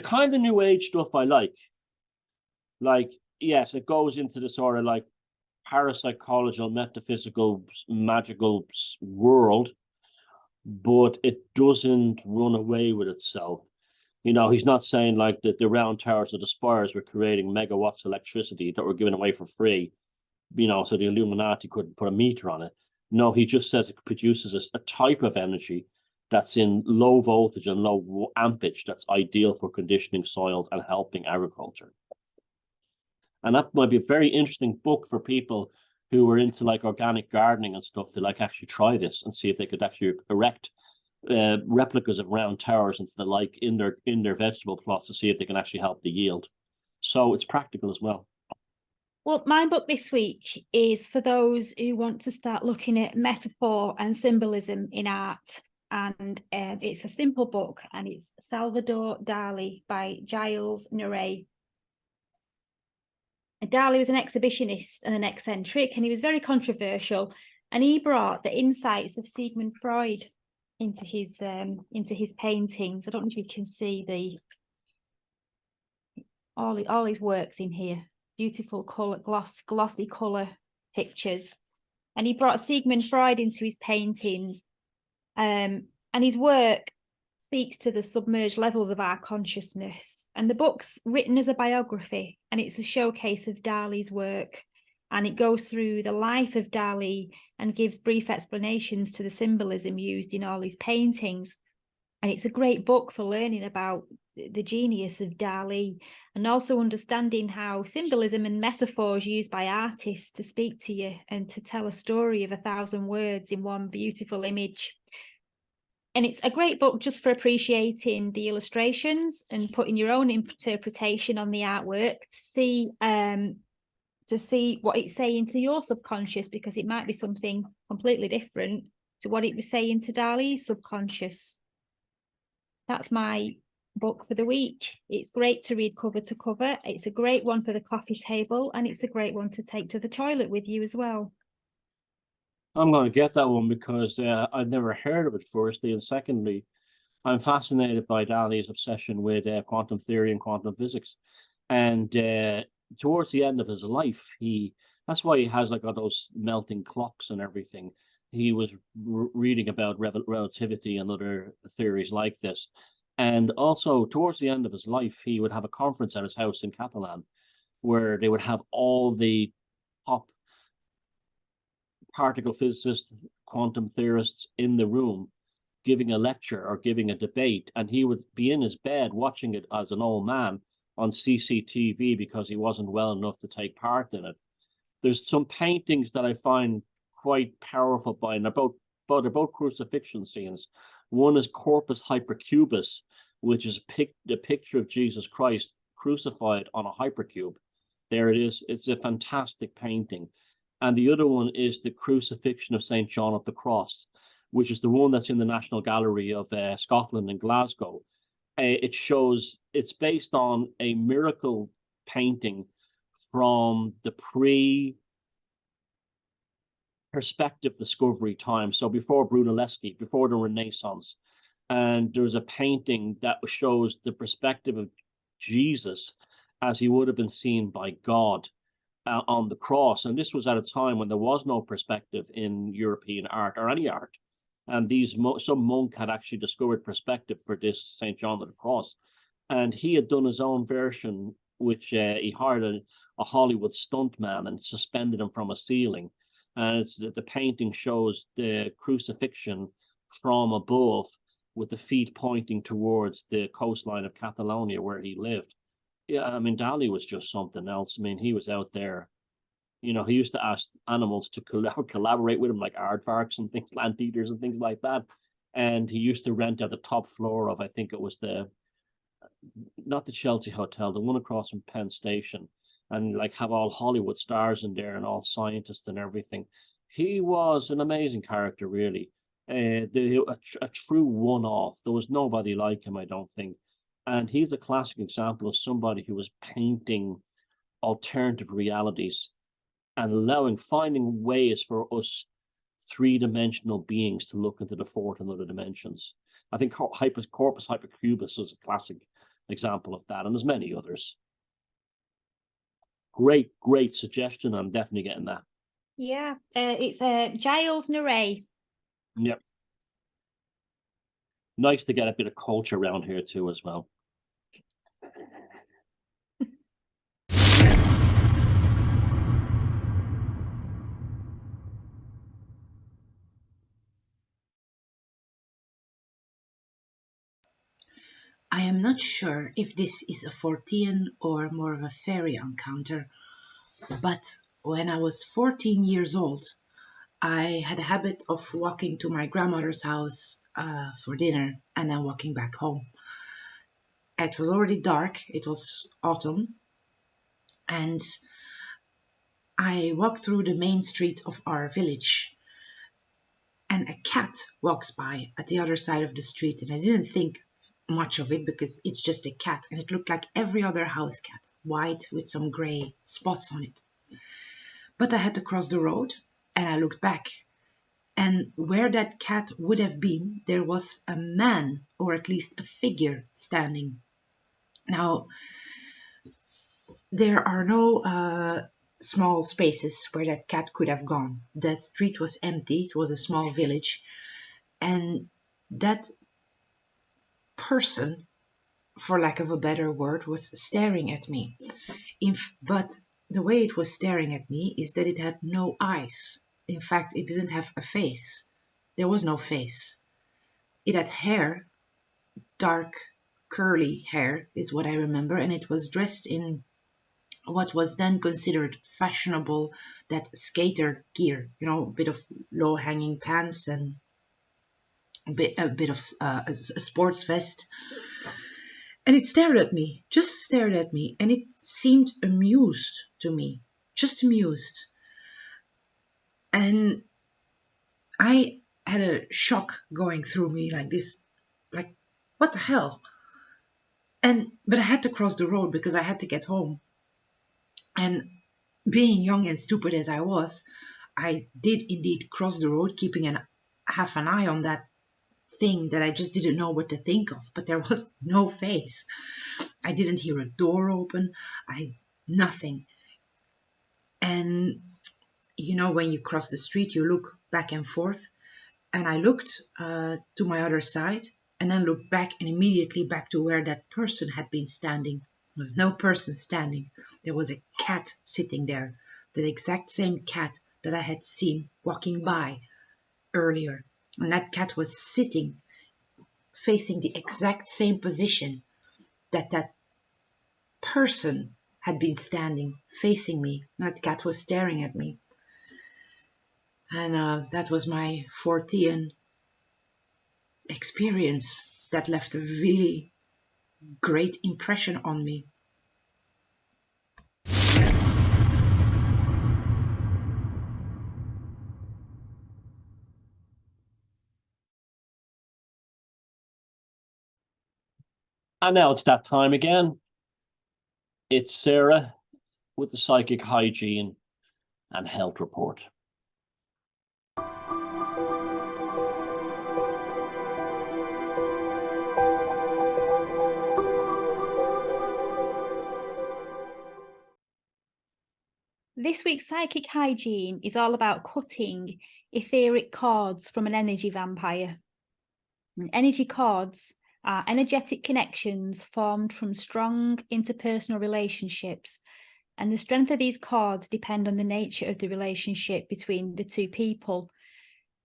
kind of new age stuff I like. Like, yes, it goes into the sort of like parapsychological, metaphysical, magical world, but it doesn't run away with itself. You know, he's not saying like that the round towers or the spires were creating megawatts of electricity that were given away for free, you know, so the Illuminati couldn't put a meter on it. No, he just says it produces a type of energy that's in low voltage and low ampage that's ideal for conditioning soils and helping agriculture. And that might be a very interesting book for people who are into like organic gardening and stuff to like actually try this and see if they could actually erect replicas of round towers and the like in their vegetable plots to see if they can actually help the yield. So it's practical as well. Well, my book this week is for those who want to start looking at metaphor and symbolism in art. And it's a simple book, and it's Salvador Dali by Giles Nere. Dali was an exhibitionist and an eccentric, and he was very controversial, and he brought the insights of Sigmund Freud into his paintings. I don't know if you can see all his works in here. Beautiful color, glossy color pictures, and he brought Sigmund Freud into his paintings, and his work speaks to the submerged levels of our consciousness. And the book's written as a biography, and it's a showcase of Dali's work, and it goes through the life of Dali and gives brief explanations to the symbolism used in all his paintings. And it's a great book for learning about the genius of Dali, and also understanding how symbolism and metaphors used by artists to speak to you and to tell a story of 1,000 words in one beautiful image. And it's a great book just for appreciating the illustrations and putting your own interpretation on the artwork to see what it's saying to your subconscious, because it might be something completely different to what it was saying to Dali's subconscious. That's my book for the week. It's great to read cover to cover. It's a great one for the coffee table, and it's a great one to take to the toilet with you as well. I'm going to get that one because I've never heard of it, firstly, and secondly, I'm fascinated by Dali's obsession with quantum theory and quantum physics. And towards the end of his life, that's why he has like all those melting clocks and everything. He was reading about relativity and other theories like this. And also, towards the end of his life, he would have a conference at his house in Catalan where they would have all the top particle physicists, quantum theorists in the room giving a lecture or giving a debate. And he would be in his bed watching it as an old man on CCTV because he wasn't well enough to take part in it. There's some paintings that I find quite powerful by, and about crucifixion scenes. One is Corpus Hypercubus, which is a picture of Jesus Christ crucified on a hypercube. There it is. It's a fantastic painting. And the other one is the Crucifixion of St. John of the Cross, which is the one that's in the National Gallery of Scotland in Glasgow. It's based on a miracle painting from the perspective discovery time, so before Brunelleschi, before the Renaissance. And there's a painting that shows the perspective of Jesus as he would have been seen by God on the cross. And this was at a time when there was no perspective in European art or any art. And some monk had actually discovered perspective for this St. John of the Cross. And he had done his own version, which he hired a Hollywood stuntman and suspended him from a ceiling. And the painting shows the crucifixion from above with the feet pointing towards the coastline of Catalonia where he lived. Yeah, I mean, Dali was just something else. I mean, he was out there. You know, he used to ask animals to collaborate with him, like aardvarks and things, land eaters and things like that. And he used to rent out the top floor of, I think it was not the Chelsea Hotel, the one across from Penn Station, and like have all Hollywood stars in there and all scientists and everything. He was an amazing character, really. A true one-off. There was nobody like him, I don't think. And he's a classic example of somebody who was painting alternative realities and finding ways for us three-dimensional beings to look into the fourth and other dimensions. I think Corpus Hypercubus is a classic example of that, and there's many others. Great suggestion. I'm definitely getting that. Yeah, it's Giles Naray. Yep. Nice to get a bit of culture around here too as well. I am not sure if this is a Fortean or more of a fairy encounter, but when I was 14 years old, I had a habit of walking to my grandmother's house for dinner and then walking back home. It was already dark, it was autumn, and I walked through the main street of our village, and a cat walks by at the other side of the street, and I didn't think much of it because it's just a cat, and it looked like every other house cat, white with some grey spots on it. But I had to cross the road, and I looked back, and where that cat would have been, there was a man, or at least a figure, standing. Now, there are no small spaces where that cat could have gone. The street was empty, it was a small village, and that person, for lack of a better word, was staring at me. But the way it was staring at me is that it had no eyes. In fact, it didn't have a face. There was no face. It had hair, dark curly hair is what I remember, and it was dressed in what was then considered fashionable, that skater gear, you know, a bit of low-hanging pants and a bit of a sports vest. And it just stared at me, and it seemed amused to me, just amused. And I had a shock going through me like this, like, what the hell? But I had to cross the road because I had to get home. And being young and stupid as I was, I did indeed cross the road, keeping half an eye on that thing that I just didn't know what to think of, but there was no face. I didn't hear a door open, nothing. And you know, when you cross the street, you look back and forth, and I looked to my other side, and then looked back and immediately back to where that person had been standing. There was no person standing. There was a cat sitting there, the exact same cat that I had seen walking by earlier. And that cat was sitting, facing the exact same position that that person had been standing, facing me. That cat was staring at me. And that was my 14 experience that left a really great impression on me. And now it's that time again. It's Sara with the psychic hygiene and health report. This week's psychic hygiene is all about cutting etheric cords from an energy vampire. And energy cords are energetic connections formed from strong interpersonal relationships, and the strength of these cords depend on the nature of the relationship between the two people.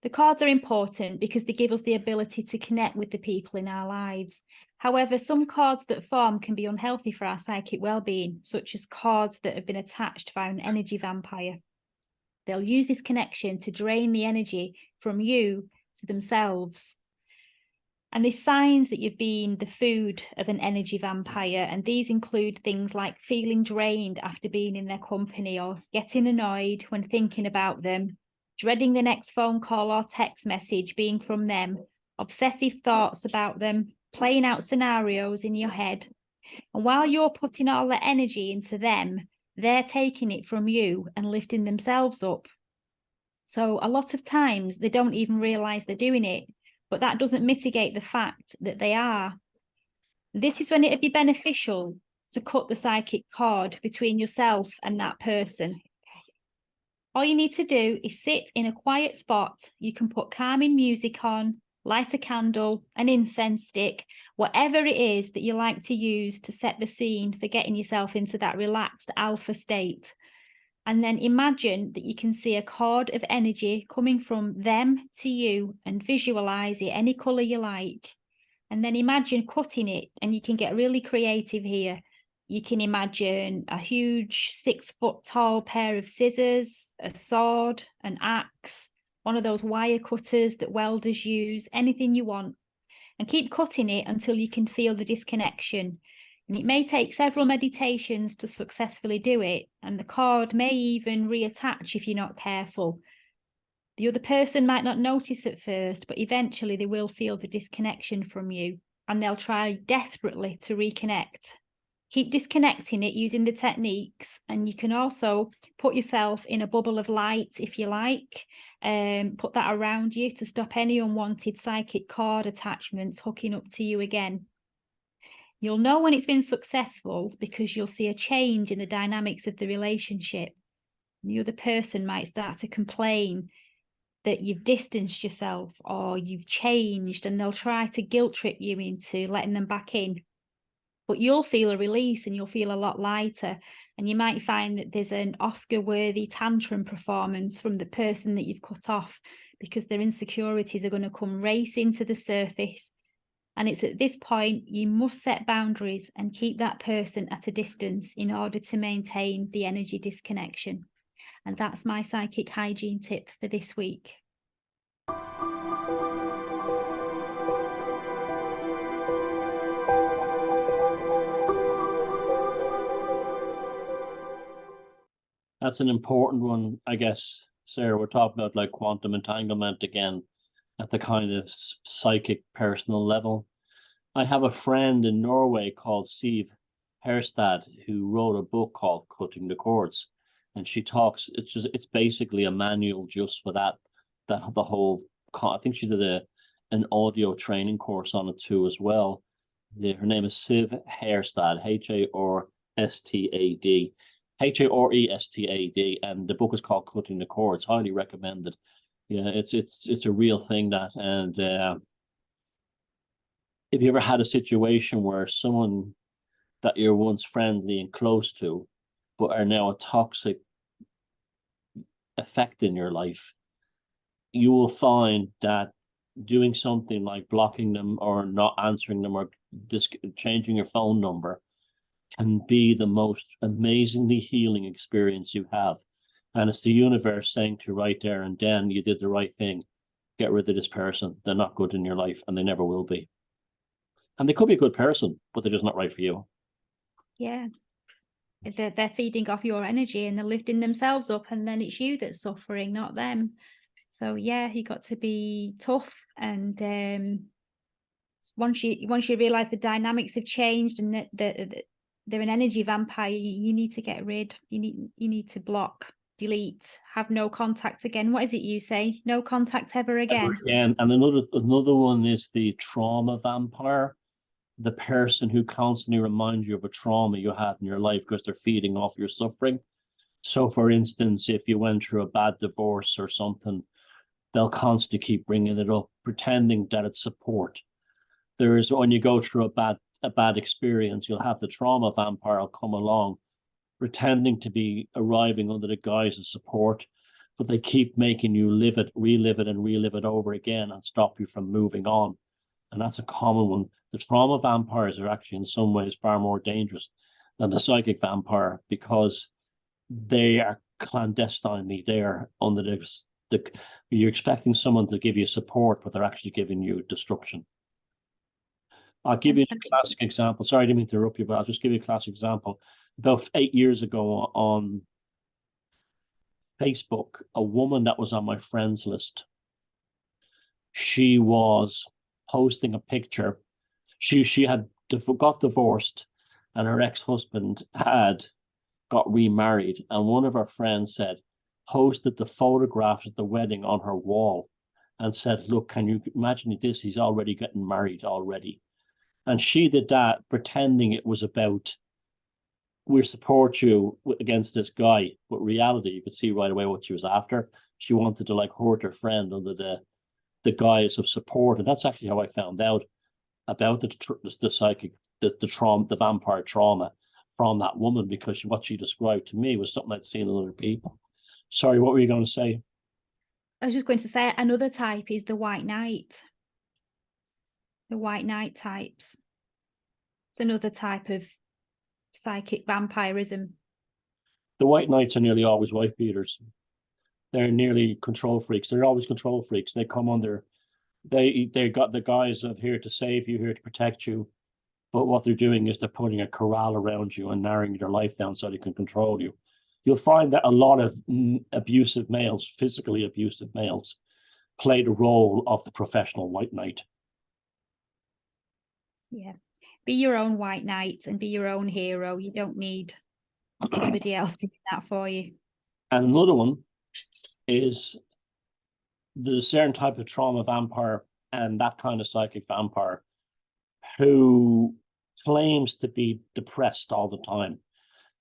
The cords are important because they give us the ability to connect with the people in our lives. However, some cords that form can be unhealthy for our psychic well-being, such as cords that have been attached by an energy vampire. They'll use this connection to drain the energy from you to themselves. And there's signs that you've been the food of an energy vampire, and these include things like feeling drained after being in their company, or getting annoyed when thinking about them, dreading the next phone call or text message being from them, obsessive thoughts about them, playing out scenarios in your head. And while you're putting all that energy into them, they're taking it from you and lifting themselves up. So a lot of times they don't even realize they're doing it, but that doesn't mitigate the fact that they are. This is when it would be beneficial to cut the psychic cord between yourself and that person. All you need to do is sit in a quiet spot. You can put calming music on, light a candle, an incense stick, whatever it is that you like to use to set the scene for getting yourself into that relaxed alpha state. And then imagine that you can see a cord of energy coming from them to you, and visualize it any color you like. And then imagine cutting it, and you can get really creative here. You can imagine a huge 6-foot tall pair of scissors, a sword, an axe, one of those wire cutters that welders use, anything you want. And keep cutting it until you can feel the disconnection. And it may take several meditations to successfully do it, and the cord may even reattach if you're not careful. The other person might not notice at first, but eventually they will feel the disconnection from you, and they'll try desperately to reconnect. Keep disconnecting it using the techniques, and you can also put yourself in a bubble of light if you like, put that around you to stop any unwanted psychic cord attachments hooking up to you again. You'll know when it's been successful because you'll see a change in the dynamics of the relationship. The other person might start to complain that you've distanced yourself or you've changed, and they'll try to guilt trip you into letting them back in. But you'll feel a release and you'll feel a lot lighter, and you might find that there's an Oscar-worthy tantrum performance from the person that you've cut off, because their insecurities are going to come racing to the surface. And it's at this point you must set boundaries and keep that person at a distance in order to maintain the energy disconnection. And that's my psychic hygiene tip for this week. That's an important one, I guess, Sarah. We're talking about like quantum entanglement again at the kind of psychic personal level. I have a friend in Norway called Siv Herstad who wrote a book called Cutting the Cords, and she talks. It's basically a manual just for that the whole. I think she did an audio training course on it too as well. Her name is Siv Herstad, Horestad, Horestad, and the book is called Cutting the Cords. Highly recommended. Yeah, it's a real thing that, and Have you ever had a situation where someone that you're once friendly and close to, but are now a toxic effect in your life? You will find that doing something like blocking them or not answering them or changing your phone number can be the most amazingly healing experience you have. And it's the universe saying to you right there and then, you did the right thing. Get rid of this person. They're not good in your life and they never will be. And they could be a good person, but they're just not right for you. Yeah. They're feeding off your energy and they're lifting themselves up, and then it's you that's suffering, not them. So yeah, you got to be tough, and once you realize the dynamics have changed and that they're an energy vampire, you need to get rid. You need to block, delete, have no contact again. What is it you say? No contact ever again. And another one is the trauma vampire. The person who constantly reminds you of a trauma you had in your life because they're feeding off your suffering. So, for instance, if you went through a bad divorce or something, they'll constantly keep bringing it up, pretending that it's support. When you go through a bad experience, you'll have the trauma vampire will come along, pretending to be arriving under the guise of support, but they keep making you relive it over again and stop you from moving on. And that's a common one. The trauma vampires are actually in some ways far more dangerous than the psychic vampire because they are clandestinely there under you're expecting someone to give you support, but they're actually giving you destruction. I'll give you a classic example. Sorry, I didn't mean to interrupt you, but I'll just give you a classic example. About 8 years ago on Facebook, a woman that was on my friends list, she was posting a picture. She had got divorced and her ex-husband had got remarried, and one of her friends posted the photographs at the wedding on her wall and said, look, can you imagine this? He's already getting married already. And she did that pretending it was about, we support you against this guy. But reality, you could see right away what she was after. She wanted to hurt her friend under the guise of support. And that's actually how I found out about the psychic, the vampire trauma from that woman, because what she described to me was something I'd seen in other people. Sorry, what were you going to say? I was just going to say another type is the White Knight. The White Knight types. It's another type of psychic vampirism. The White Knights are nearly always wife beaters. They're nearly control freaks. They're always control freaks. They come under, they got the guise of here to save you, here to protect you. But what they're doing is they're putting a corral around you and narrowing your life down so they can control you. You'll find that a lot of abusive males, physically abusive males, play the role of the professional White Knight. Yeah. Be your own White Knight and be your own hero. You don't need somebody else to do that for you. And another one is the certain type of trauma vampire and that kind of psychic vampire who claims to be depressed all the time,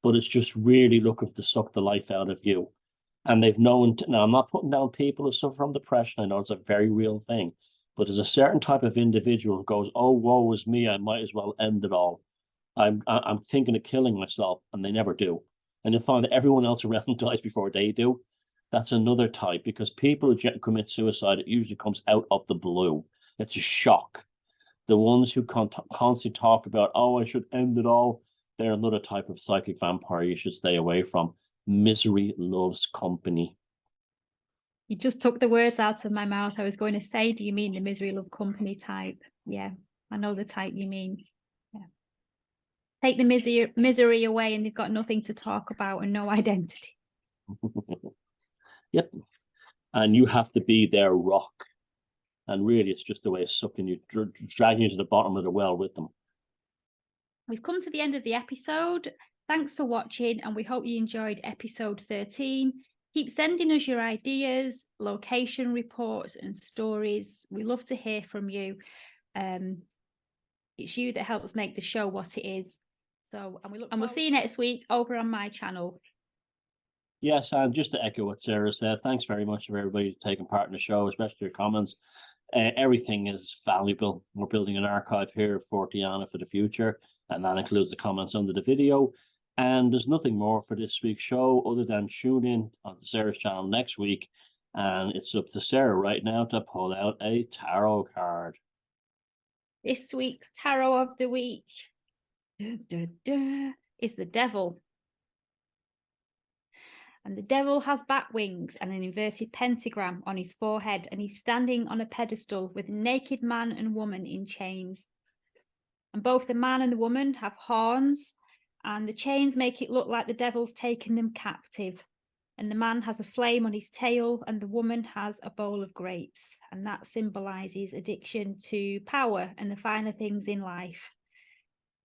but it's just really looking to suck the life out of you. And they've known, now I'm not putting down people who suffer from depression. I know it's a very real thing, but there's a certain type of individual who goes, oh, woe is me, I might as well end it all. I'm thinking of killing myself, and they never do. And you'll find that everyone else around them dies before they do. That's another type, because people who commit suicide, it usually comes out of the blue. It's a shock. The ones who constantly talk about, oh, I should end it all, they're another type of psychic vampire you should stay away from. Misery loves company. You just took the words out of my mouth. I was going to say, do you mean the misery love company type? Yeah, I know the type you mean. Yeah. Take the misery away and they've got nothing to talk about and no identity. Yep. And you have to be their rock. And really, it's just a way of sucking you, dragging you to the bottom of the well with them. We've come to the end of the episode. Thanks for watching, and we hope you enjoyed episode 13. Keep sending us your ideas, location reports, and stories. We love to hear from you. It's you that helps make the show what it is. So, and we'll see you next week over on my channel. Yes, and just to echo what Sarah said, thanks very much for everybody taking part in the show, especially your comments. Everything is valuable. We're building an archive here for Tiana for the future, and that includes the comments under the video. And there's nothing more for this week's show other than tune in on Sarah's channel next week. And it's up to Sarah right now to pull out a tarot card. This week's tarot of the week is the Devil. And the devil has bat wings and an inverted pentagram on his forehead, and he's standing on a pedestal with a naked man and woman in chains. And both the man and the woman have horns, and the chains make it look like the devil's taken them captive. And the man has a flame on his tail, and the woman has a bowl of grapes. And that symbolizes addiction to power and the finer things in life.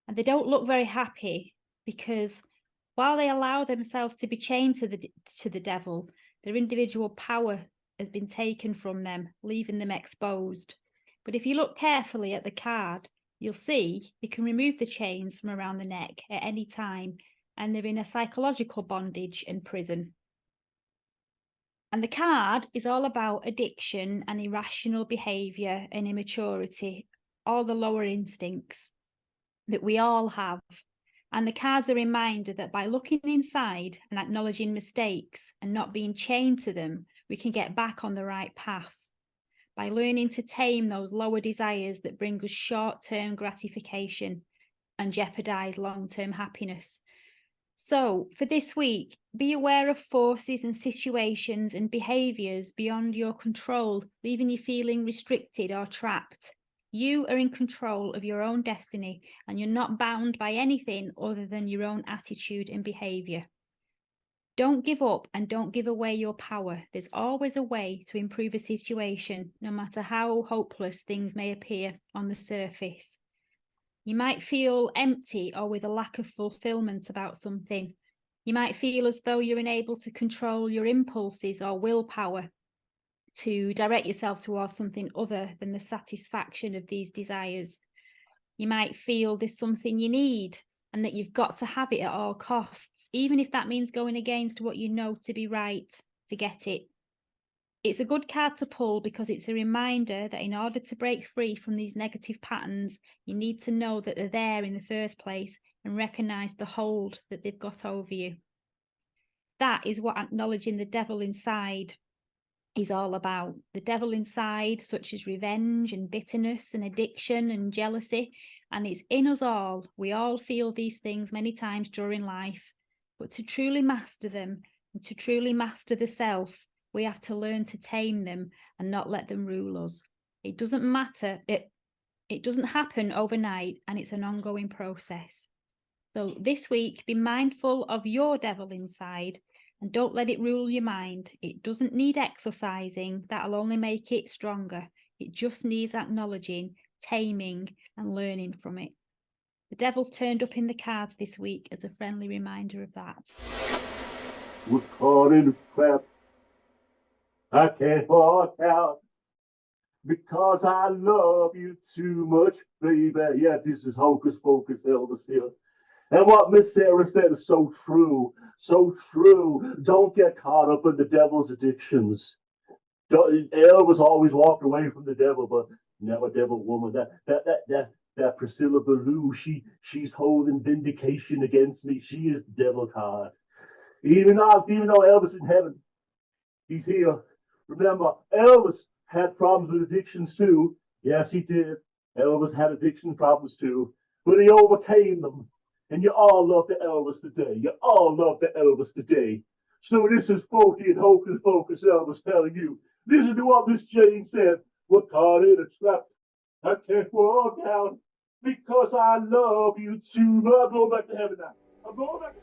And they don't look very happy, because while they allow themselves to be chained to the devil, their individual power has been taken from them, leaving them exposed. But if you look carefully at the card, you'll see they can remove the chains from around the neck at any time, and they're in a psychological bondage and prison. And the card is all about addiction and irrational behaviour and immaturity, all the lower instincts that we all have. And the card's a reminder that by looking inside and acknowledging mistakes and not being chained to them, we can get back on the right path. By learning to tame those lower desires that bring us short-term gratification and jeopardise long-term happiness. So for this week, be aware of forces and situations and behaviours beyond your control, leaving you feeling restricted or trapped. You are in control of your own destiny, and you're not bound by anything other than your own attitude and behaviour. Don't give up and don't give away your power. There's always a way to improve a situation, no matter how hopeless things may appear on the surface. You might feel empty or with a lack of fulfillment about something. You might feel as though you're unable to control your impulses or willpower to direct yourself towards something other than the satisfaction of these desires. You might feel there's something you need and that you've got to have it at all costs, even if that means going against what you know to be right to get it. It's a good card to pull because it's a reminder that in order to break free from these negative patterns, you need to know that they're there in the first place and recognise the hold that they've got over you. That is what acknowledging the devil inside is all about. The devil inside, such as revenge and bitterness and addiction and jealousy, and it's in us all. We all feel these things many times during life, but to truly master them and to truly master the self, we have to learn to tame them and not let them rule us. It doesn't matter, it doesn't happen overnight, and it's an ongoing process. So this week, be mindful of your devil inside and don't let it rule your mind. It doesn't need exercising. That'll only make it stronger. It just needs acknowledging, taming, and learning from it. The devil's turned up in the cards this week as a friendly reminder of that. We're caught in a trap. I can't walk out because I love you too much, baby. Yeah, this is Hocus Pocus Elvis here. And what Miss Sarah said is so true, so true. Don't get caught up in the devil's addictions. Elvis always walked away from the devil, but never devil woman. That Priscilla Ballou, she's holding vindication against me. She is the devil card. Even though Elvis is in heaven, he's here. Remember, Elvis had problems with addictions too. Yes, he did. Elvis had addiction problems too, but he overcame them. And you all love the Elvis today. You all love the Elvis today. So this is Folky and Hocus Pocus Elvis telling you, listen to what Miss Jane said. We're caught in a trap. I can't walk out because I love you too much. I'm going back to heaven now. I'm going back.